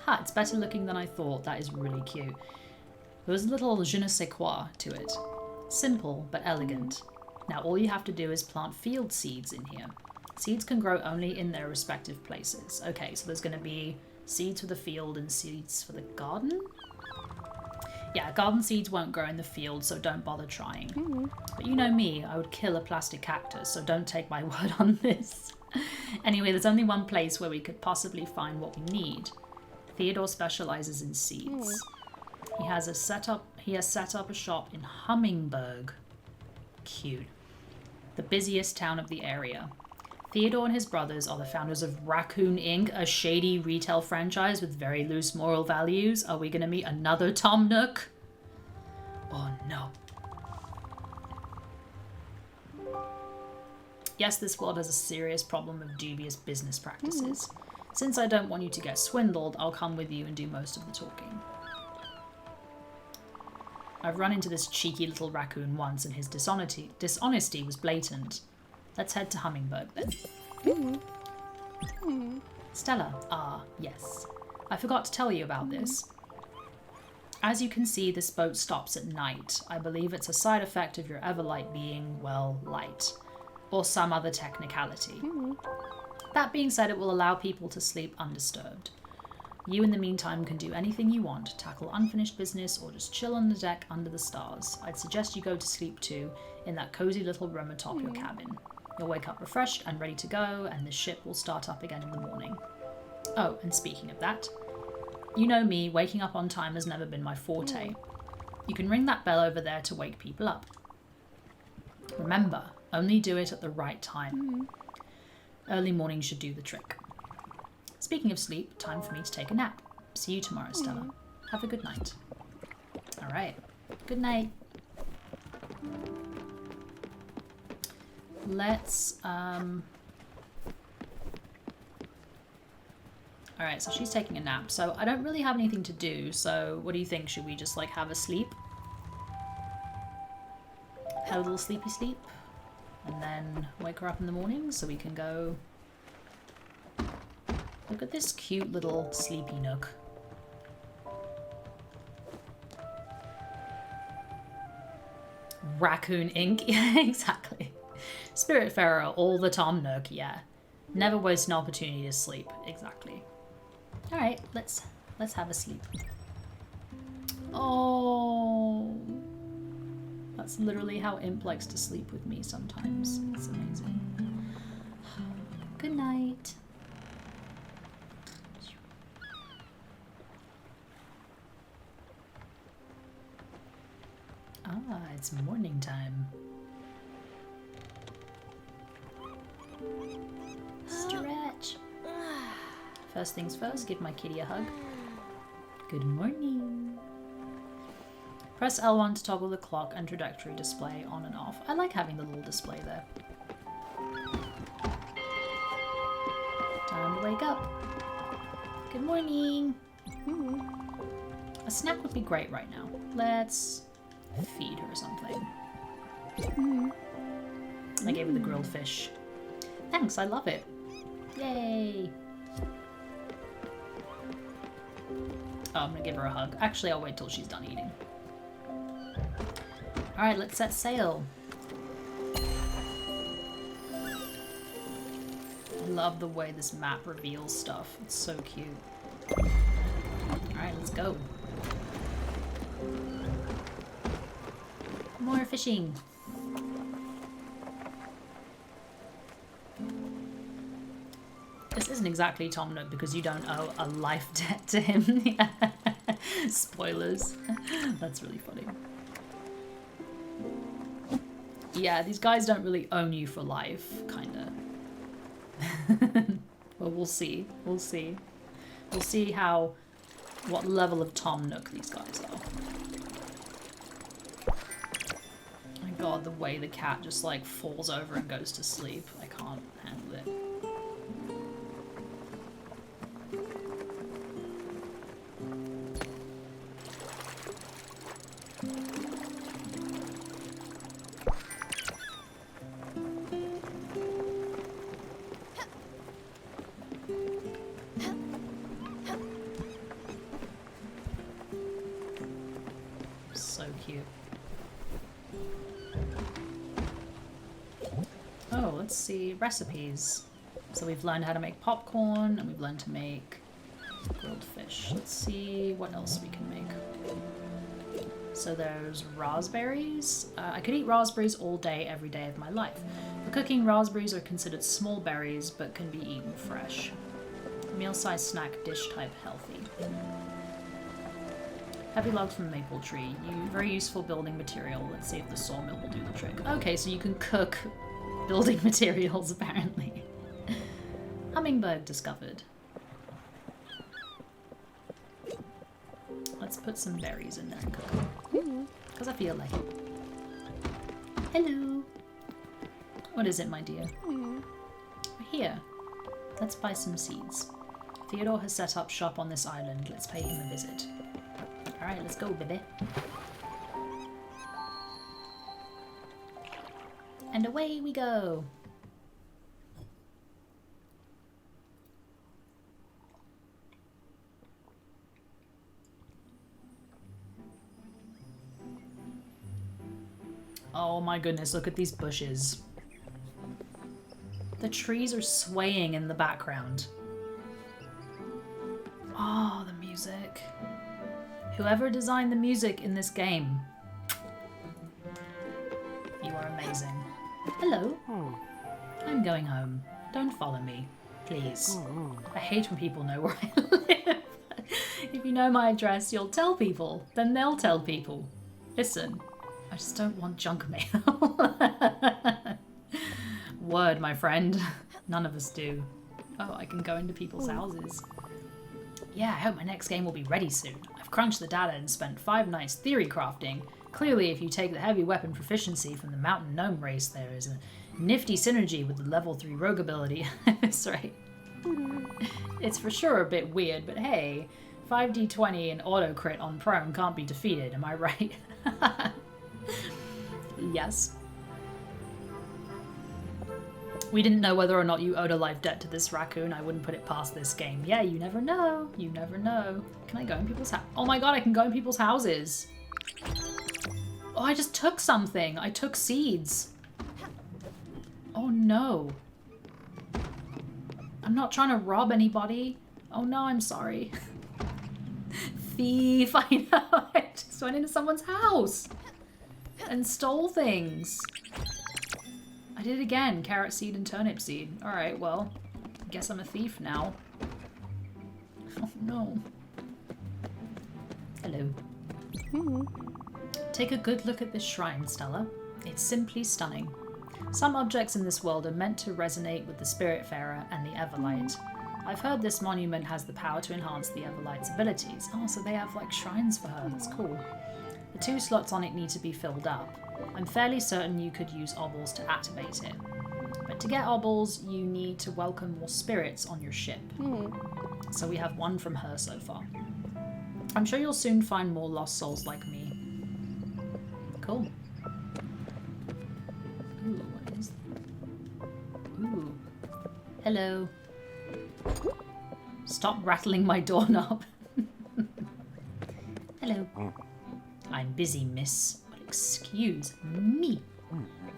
Ha, it's better looking than I thought. That is really cute. There was a little je ne sais quoi to it. Simple, but elegant. Now all you have to do is plant field seeds in here. Seeds can grow only in their respective places. Okay, so there's going to be seeds for the field and seeds for the garden? Yeah, garden seeds won't grow in the field, so don't bother trying. But you know me, I would kill a plastic cactus, so don't take my word on this. Anyway, there's only one place where we could possibly find what we need. Theodore specializes in seeds. He has set up a shop in Hummingberg. Cute. The busiest town of the area. Theodore and his brothers are the founders of Raccoon Inc., a shady retail franchise with very loose moral values. Are we going to meet another Tom Nook? Oh no. Yes, this world has a serious problem of dubious business practices. Since I don't want you to get swindled, I'll come with you and do most of the talking. I've run into this cheeky little raccoon once and his dishonesty was blatant. Let's head to Hummingberg then. Stella. Ah, yes. I forgot to tell you about this. As you can see, this boat stops at night. I believe it's a side effect of your Everlight being, well, light. Or some other technicality. That being said, it will allow people to sleep undisturbed. You, in the meantime, can do anything you want, tackle unfinished business, or just chill on the deck under the stars. I'd suggest you go to sleep too, in that cozy little room atop your cabin. You'll wake up refreshed and ready to go, and the ship will start up again in the morning. Oh, and speaking of that, you know me, waking up on time has never been my forte. You can ring that bell over there to wake people up. Remember, only do it at the right time. Early morning should do the trick. Speaking of sleep, time for me to take a nap. See you tomorrow, Stella. Have a good night. All right. Good night. Let's, Alright, so she's taking a nap. So I don't really have anything to do. So what do you think? Should we just, like, have a sleep? Have a little sleepy sleep? And then wake her up in the morning so we can go... Look at this cute little sleepy nook. Raccoon Inc. Yeah, exactly. Spiritfarer, all the Tom Nook, yeah. Never waste an opportunity to sleep. Exactly. Alright, let's have a sleep. Oh, that's literally how Imp likes to sleep with me sometimes. It's amazing. Good night. Ah, it's morning time. Stretch. First things first, give my kitty a hug. Good morning. Press L1 to toggle the clock and trajectory display on and off. I like having the little display there. Time to wake up. Good morning. A snack would be great right now. Let's feed her something. I gave her the grilled fish. Thanks, I love it. Yay. Oh, I'm gonna give her a hug. Actually, I'll wait till she's done eating. Alright, let's set sail. I love the way this map reveals stuff. It's so cute. Alright, let's go. More fishing. This isn't exactly Tom Nook because you don't owe a life debt to him. Spoilers. That's really funny. Yeah, these guys don't really own you for life, kinda. Well, we'll see. We'll see. We'll see what level of Tom Nook these guys are. My god, the way the cat just like falls over and goes to sleep. I can't handle it. So cute. Oh, let's see. Recipes. So we've learned how to make popcorn, and we've learned to make grilled fish. Let's see what else we can make. So there's raspberries. I could eat raspberries all day, every day of my life. For cooking, raspberries are considered small berries, but can be eaten fresh. Meal-sized snack, dish type, healthy. Heavy logs from the maple tree. Very useful building material. Let's see if the sawmill will do the trick. Okay, so you can cook building materials, apparently. Hummingbird discovered. Let's put some berries in there and cook them. Because I feel like it. Hello. What is it, my dear? We're here. Let's buy some seeds. Theodore has set up shop on this island. Let's pay him a visit. Alright, let's go, baby. And away we go. Oh my goodness, look at these bushes. The trees are swaying in the background. Oh, the music. Whoever designed the music in this game, you are amazing. Hello. I'm going home. Don't follow me, please. I hate when people know where I live. If you know my address, you'll tell people. Then they'll tell people. Listen, I just don't want junk mail. Word, my friend. None of us do. Oh, I can go into people's houses. Yeah, I hope my next game will be ready soon. I've crunched the data and spent 5 nights theory crafting. Clearly, if you take the heavy weapon proficiency from the mountain gnome race, there is a nifty synergy with the level 3 rogue ability. That's right. It's for sure a bit weird, but hey, 5d20 and auto crit on prone can't be defeated, am I right? Yes. We didn't know whether or not you owed a life debt to this raccoon. I wouldn't put it past this game. Yeah, you never know. You never know. Can I go in people's house? Oh my god, I can go in people's houses. Oh, I just took something. I took seeds. Oh no. I'm not trying to rob anybody. Oh no, I'm sorry. Thief, I know. I just went into someone's house and stole things. I did it again. Carrot seed and turnip seed. Alright, well, I guess I'm a thief now. Oh no. Hello. Take a good look at this shrine, Stella. It's simply stunning. Some objects in this world are meant to resonate with the Spiritfarer and the Everlight. I've heard this monument has the power to enhance the Everlight's abilities. Oh, so they have like shrines for her. That's cool. The 2 slots on it need to be filled up. I'm fairly certain you could use obels to activate it. But to get obels, you need to welcome more spirits on your ship. So we have 1 from her so far. I'm sure you'll soon find more lost souls like me. Cool. Ooh, what is that? Ooh. Hello. Stop rattling my doorknob. Hello. I'm busy, miss. Excuse me.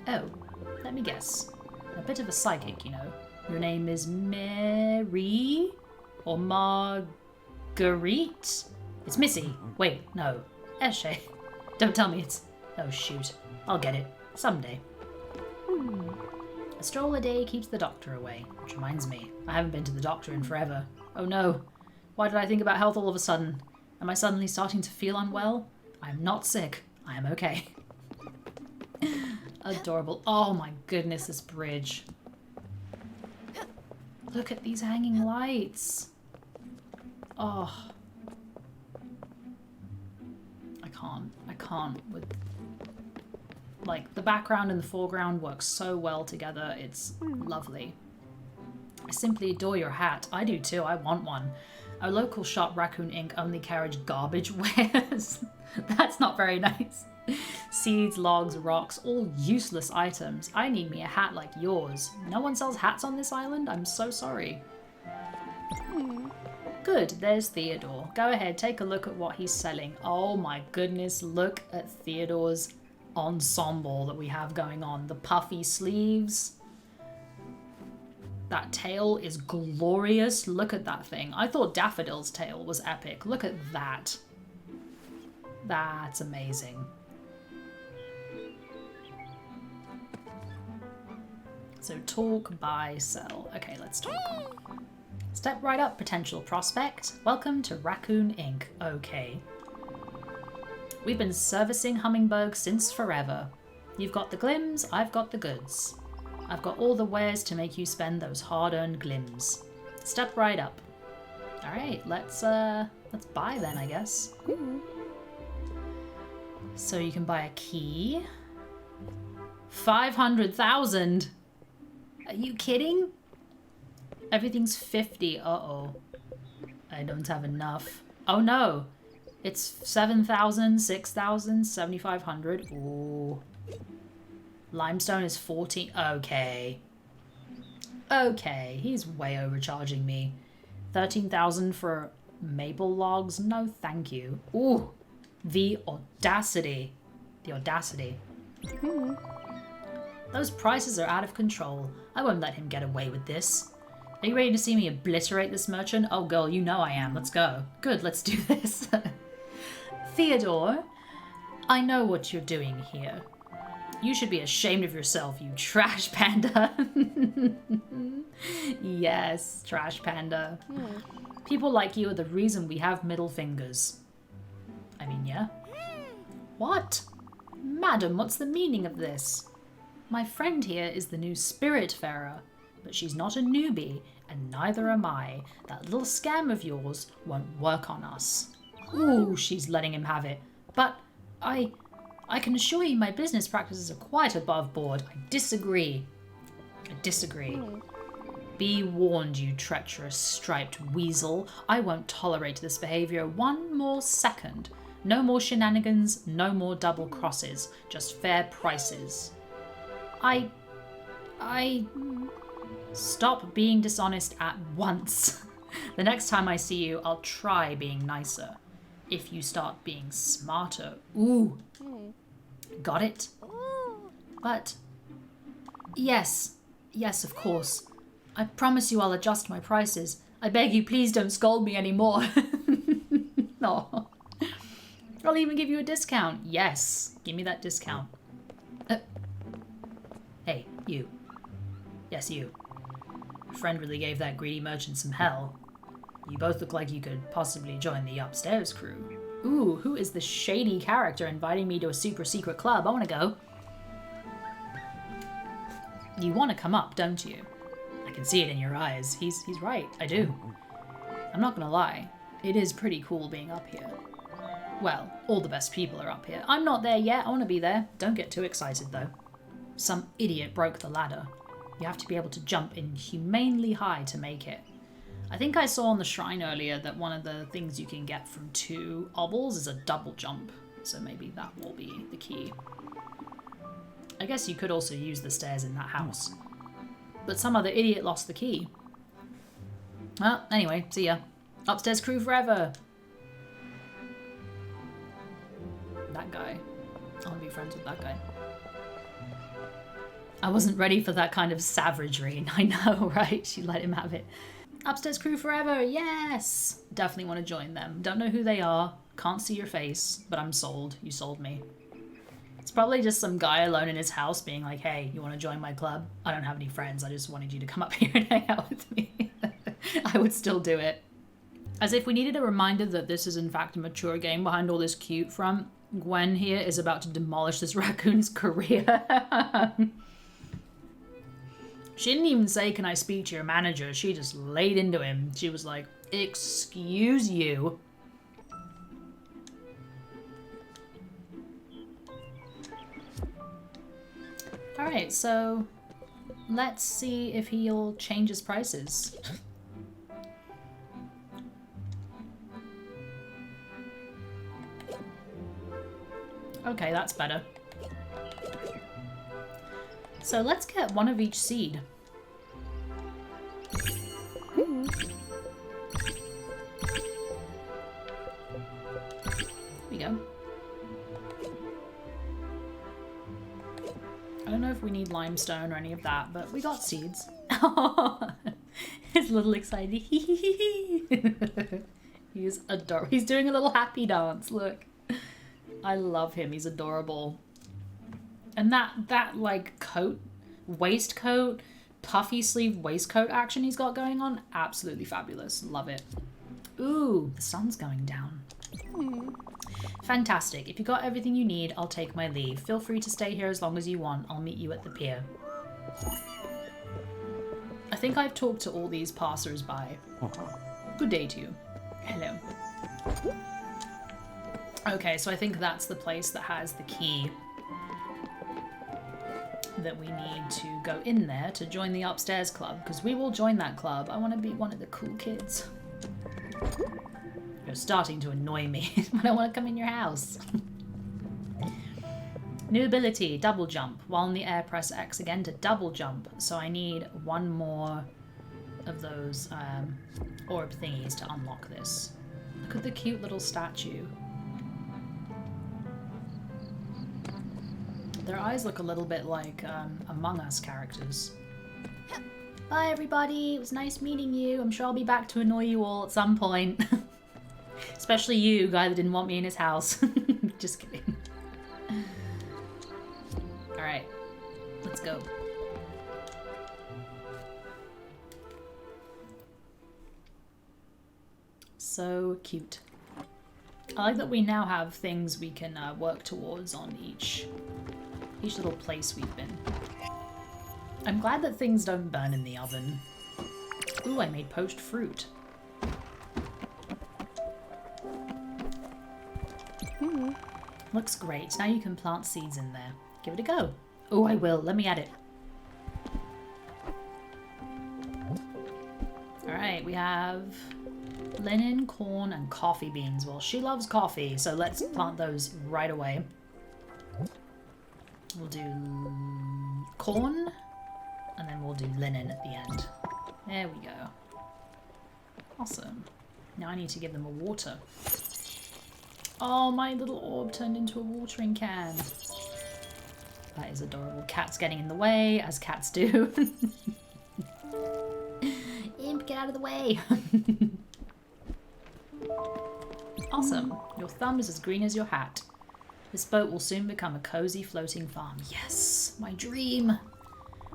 Oh, let me guess. A bit of a psychic, you know. Your name is Mary? Or Marguerite? It's Missy. Wait, no. Eshe. Don't tell me it's... Oh, shoot. I'll get it. Someday. A stroll a day keeps the doctor away. Which reminds me, I haven't been to the doctor in forever. Oh no. Why did I think about health all of a sudden? Am I suddenly starting to feel unwell? I am not sick. I am okay. Adorable. Oh my goodness, this bridge. Look at these hanging lights. Oh. I can't with... Like, the background and the foreground work so well together. It's lovely. I simply adore your hat. I do too. I want one. Our local shop, Raccoon Inc., only carries garbage wares. That's not very nice. Seeds, logs, rocks, all useless items. I need me a hat like yours. No one sells hats on this island? I'm so sorry. Good, there's Theodore. Go ahead, take a look at what he's selling. Oh my goodness, look at Theodore's ensemble that we have going on. The puffy sleeves, That tail is glorious. Look at that thing. I thought Daffodil's tail was epic. Look at that. That's amazing. So talk, buy, sell. Okay, let's talk. Step right up, potential prospect. Welcome to Raccoon Inc. Okay. We've been servicing Hummingbird since forever. You've got the glims, I've got the goods. I've got all the wares to make you spend those hard-earned glims. Step right up. All right, let's buy then, I guess. So you can buy a key. 500,000. Are you kidding? Everything's 50. Uh-oh. I don't have enough. Oh no. It's 7,000, 6,000, 7,500. Ooh. Limestone is 14. Okay. Okay, he's way overcharging me. 13,000 for maple logs? No, thank you. Ooh. The audacity. The audacity. Those prices are out of control. I won't let him get away with this. Are you ready to see me obliterate this merchant? Oh, girl, you know I am. Let's go. Good, let's do this. Theodore, I know what you're doing here. You should be ashamed of yourself, you trash panda. Yes, trash panda. People like you are the reason we have middle fingers. I mean, yeah. What? Madam, what's the meaning of this? My friend here is the new Spiritfarer, but she's not a newbie, and neither am I. That little scam of yours won't work on us. Ooh, she's letting him have it. But I can assure you my business practices are quite above board. I disagree. I disagree. Be warned, you treacherous striped weasel. I won't tolerate this behavior one more second. No more shenanigans, no more double crosses, just fair prices. I... Stop being dishonest at once. The next time I see you, I'll try being nicer. If you start being smarter. Ooh. Got it? But... Yes. Yes, of course. I promise you I'll adjust my prices. I beg you, please don't scold me anymore. No. I'll even give you a discount. Yes. Give me that discount. Hey, you. Yes, you. Your friend really gave that greedy merchant some hell. You both look like you could possibly join the upstairs crew. Ooh, who is the shady character inviting me to a super secret club? I want to go. You want to come up, don't you? I can see it in your eyes. He's right, I do. I'm not gonna lie. It is pretty cool being up here. Well, all the best people are up here. I'm not there yet. I want to be there. Don't get too excited, though. Some idiot broke the ladder. You have to be able to jump inhumanely high to make it. I think I saw on the shrine earlier that one of the things you can get from 2 obels is a double jump. So maybe that will be the key. I guess you could also use the stairs in that house. But some other idiot lost the key. Well, anyway, see ya. Upstairs crew forever! That guy. I want to be friends with that guy. I wasn't ready for that kind of savagery. I know, right? She let him have it. Upstairs crew forever, yes! Definitely want to join them. Don't know who they are, can't see your face, but I'm sold. You sold me. It's probably just some guy alone in his house being like, hey, you want to join my club? I don't have any friends, I just wanted you to come up here and hang out with me. I would still do it. As if we needed a reminder that this is in fact a mature game behind all this cute front. Gwen here is about to demolish this raccoon's career. She didn't even say, can I speak to your manager? She just laid into him. She was like, excuse you. Alright, so let's see if he'll change his prices. Okay, that's better. So let's get one of each seed. Here we go. I don't know if we need limestone or any of that, but we got seeds. His little excited. He's adorable. He's doing a little happy dance. Look, I love him. He's adorable. And that like waistcoat, puffy sleeve waistcoat action he's got going on, absolutely fabulous. Love it. Ooh, the sun's going down. Fantastic. If you got everything you need, I'll take my leave. Feel free to stay here as long as you want. I'll meet you at the pier. I think I've talked to all these passers-by. Good day to you. Hello. Okay, so I think that's the place that has the key that we need to go in there to join the upstairs club, because we will join that club. I want to be one of the cool kids. You're starting to annoy me. I don't want to come in your house. New ability, double jump. While in the air, press X again to double jump. So I need one more of those orb thingies to unlock this. Look at the cute little statue. Their eyes look a little bit like Among Us characters. Bye everybody, it was nice meeting you. I'm sure I'll be back to annoy you all at some point. Especially you, guy that didn't want me in his house. Just kidding. Alright, let's go. So cute. I like that we now have things we can work towards on each little place we've been. I'm glad that things don't burn in the oven. Ooh, I made poached fruit. Looks great. Now you can plant seeds in there. Give it a go. Oh, I will. Let me add it. Alright, we have linen, corn, and coffee beans. Well, she loves coffee, so let's plant those right away. We'll do corn, and then we'll do linen at the end. There we go. Awesome. Now I need to give them a water. Oh, my little orb turned into a watering can. That is adorable. Cat's getting in the way, as cats do. Imp, get out of the way. Awesome. Your thumb is as green as your hat. This boat will soon become a cozy floating farm. Yes, my dream.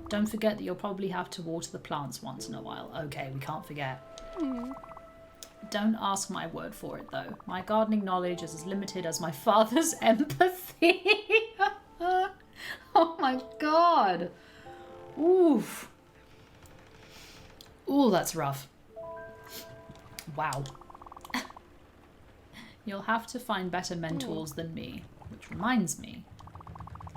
Don't forget that you'll probably have to water the plants once in a while. Okay, we can't forget. Don't ask my word for it, though. My gardening knowledge is as limited as my father's empathy. Oh my god. Oof. Ooh, that's rough. Wow. You'll have to find better mentors than me. Which reminds me,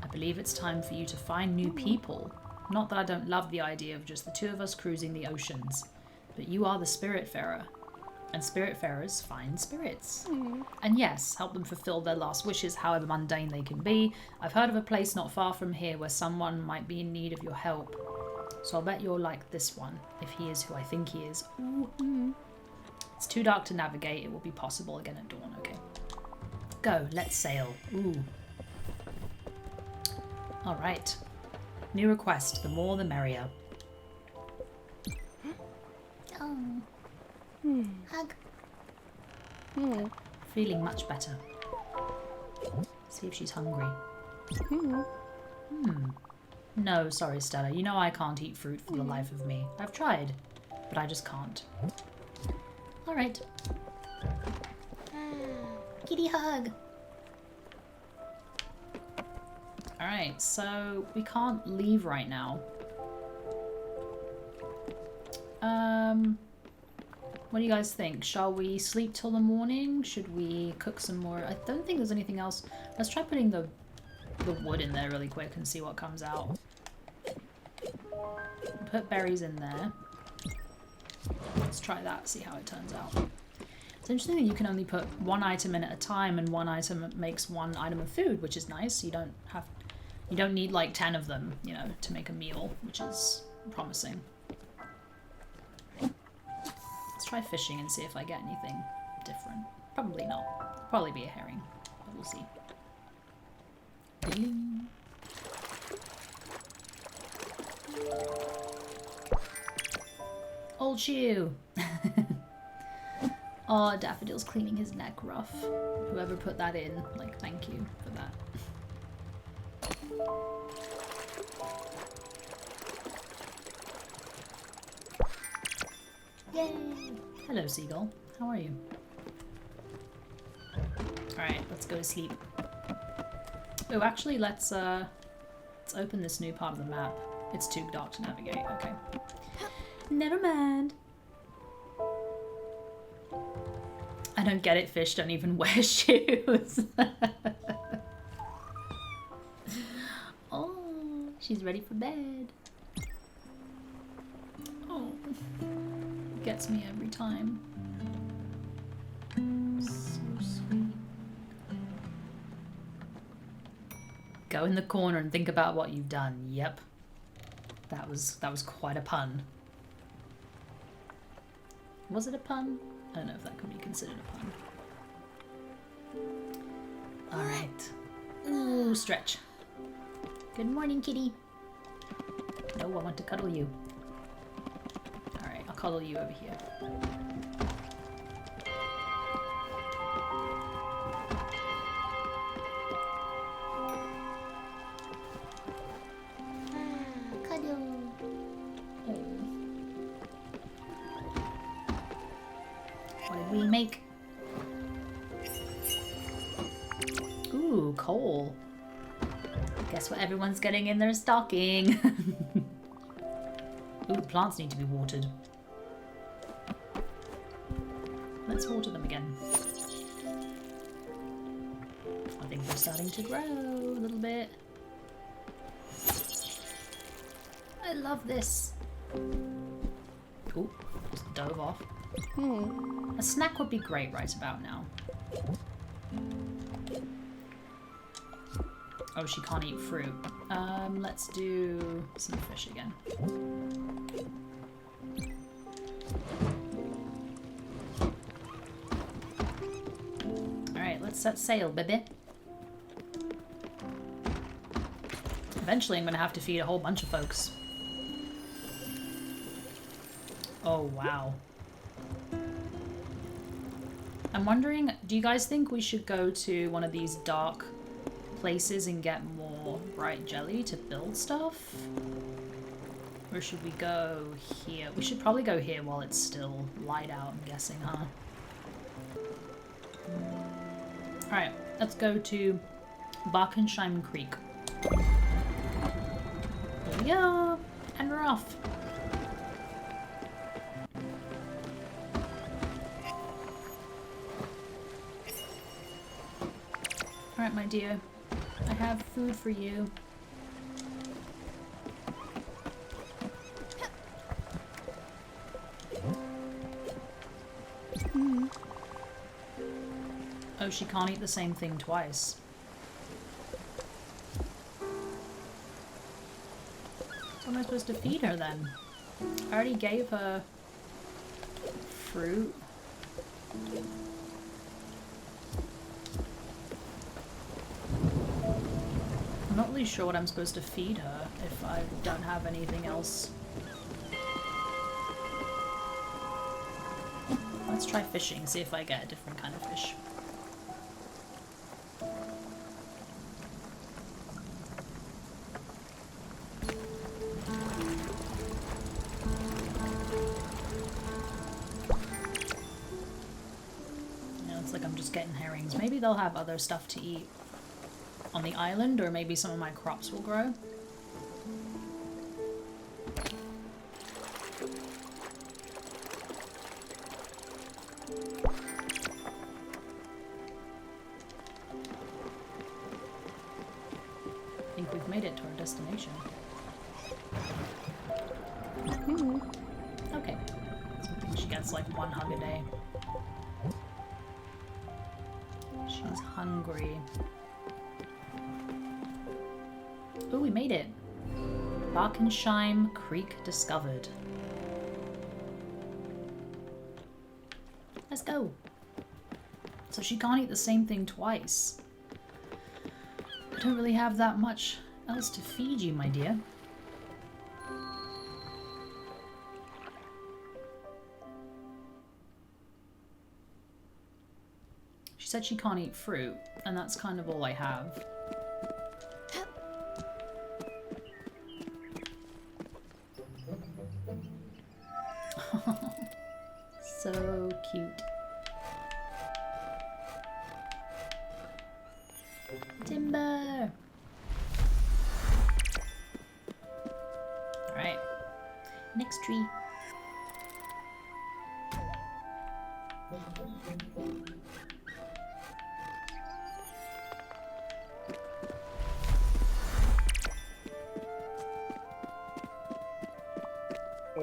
I believe it's time for you to find new people. Not that I don't love the idea of just the two of us cruising the oceans, but you are the Spiritfarer. And Spiritfarers find spirits. And yes, help them fulfill their last wishes, however mundane they can be. I've heard of a place not far from here where someone might be in need of your help. So I'll bet you'll like this one, if he is who I think he is. Ooh. It's too dark to navigate. It will be possible again at dawn. Okay. Go, let's sail. Ooh. Alright. New request. The more the merrier. Oh. Hug. Feeling much better. See if she's hungry. No, sorry, Stella. You know I can't eat fruit for the life of me. I've tried, but I just can't. Alright. Kitty hug. Alright, so we can't leave right now. What do you guys think? Shall we sleep till the morning? Should we cook some more? I don't think there's anything else. Let's try putting the wood in there really quick and see what comes out. Put berries in there. Let's try that, see how it turns out. It's interesting that you can only put one item in at a time, and one item makes one item of food, which is nice. You don't need like 10 of them, you know, to make a meal, which is promising. Let's try fishing and see if I get anything different. Probably not. Probably be a herring, but we'll see. old shoe. Oh, Daffodil's cleaning his neck rough. Whoever put that in, like, thank you for that. Yay! Hello, Seagull. How are you? Alright, let's go to sleep. Oh, actually, let's open this new part of the map. It's too dark to navigate. Okay. Never mind. I don't get it. Fish don't even wear shoes. Oh, she's ready for bed. Oh, gets me every time. So sweet. Go in the corner and think about what you've done. Yep. That was quite a pun. Was it a pun? I don't know if that could be considered a pun. Alright. Ooh, stretch. Good morning, kitty. No, I want to cuddle you. Alright, I'll cuddle you over here. We make. Ooh, coal. Guess what everyone's getting in their stocking. Ooh, plants need to be watered. Let's water them again. I think they're starting to grow a little bit. I love this. Ooh, just dove off. A snack would be great right about now. Oh, she can't eat fruit. Let's do some fish again. Alright, let's set sail, baby. Eventually I'm gonna have to feed a whole bunch of folks. Oh, wow. I'm wondering, do you guys think we should go to one of these dark places and get more bright jelly to build stuff? Or should we go here? We should probably go here while it's still light out, I'm guessing, huh? Alright, let's go to Barkensheim Creek. Here we go! And we're off! Alright, my dear. I have food for you. Oh, she can't eat the same thing twice. What am I supposed to feed her then? I already gave her fruit. I'm not really sure what I'm supposed to feed her if I don't have anything else. Let's try fishing, see if I get a different kind of fish. Yeah, it's like I'm just getting herrings. Maybe they'll have other stuff to eat on the island, or maybe some of my crops will grow. I think we've made it to our destination. Okay. So I think she gets like one hug a day. She's hungry. Oh, we made it. Barkensheim Creek discovered. Let's go. So she can't eat the same thing twice. I don't really have that much else to feed you, my dear. She said she can't eat fruit, and that's kind of all I have. So cute. Timber! Alright. Next tree.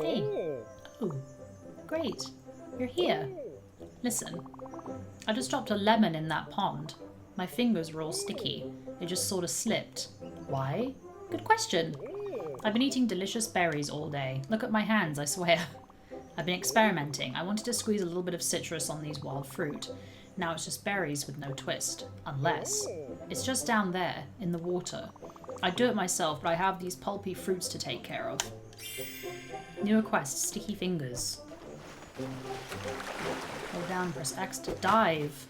Hey. Oh, great. You're here. Listen, I just dropped a lemon in that pond. My fingers were all sticky. It just sort of slipped. Why? Good question. I've been eating delicious berries all day. Look at my hands, I swear. I've been experimenting. I wanted to squeeze a little bit of citrus on these wild fruit. Now it's just berries with no twist. Unless it's just down there in the water. I'd do it myself, but I have these pulpy fruits to take care of. New request, sticky fingers. Hold down, press X to dive.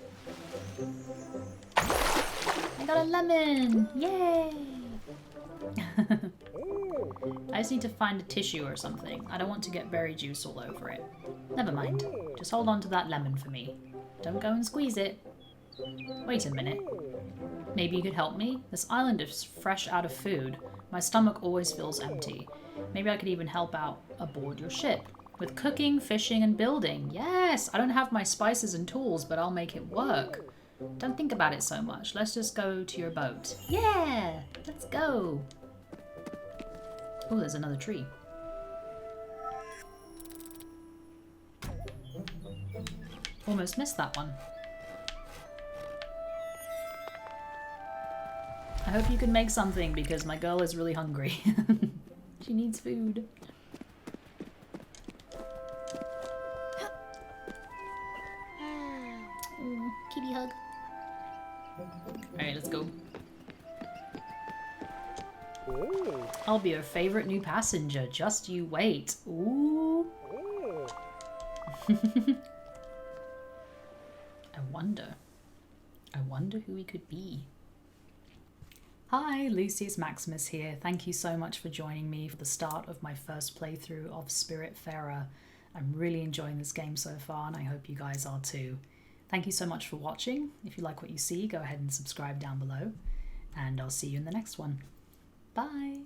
I got a lemon! Yay! I just need to find a tissue or something. I don't want to get berry juice all over it. Never mind. Just hold on to that lemon for me. Don't go and squeeze it. Wait a minute. Maybe you could help me? This island is fresh out of food. My stomach always feels empty. Maybe I could even help out aboard your ship. With cooking, fishing, and building. Yes! I don't have my spices and tools, but I'll make it work. Don't think about it so much. Let's just go to your boat. Yeah! Let's go! Oh, there's another tree. Almost missed that one. I hope you can make something because my girl is really hungry. She needs food. Oh, kitty hug. Alright, let's go. I'll be your favorite new passenger. Just you wait. Ooh. I wonder who he could be. Hi, Lucius Maximus here. Thank you so much for joining me for the start of my first playthrough of Spiritfarer. I'm really enjoying this game so far, and I hope you guys are too. Thank you so much for watching. If you like what you see, go ahead and subscribe down below, and I'll see you in the next one. Bye!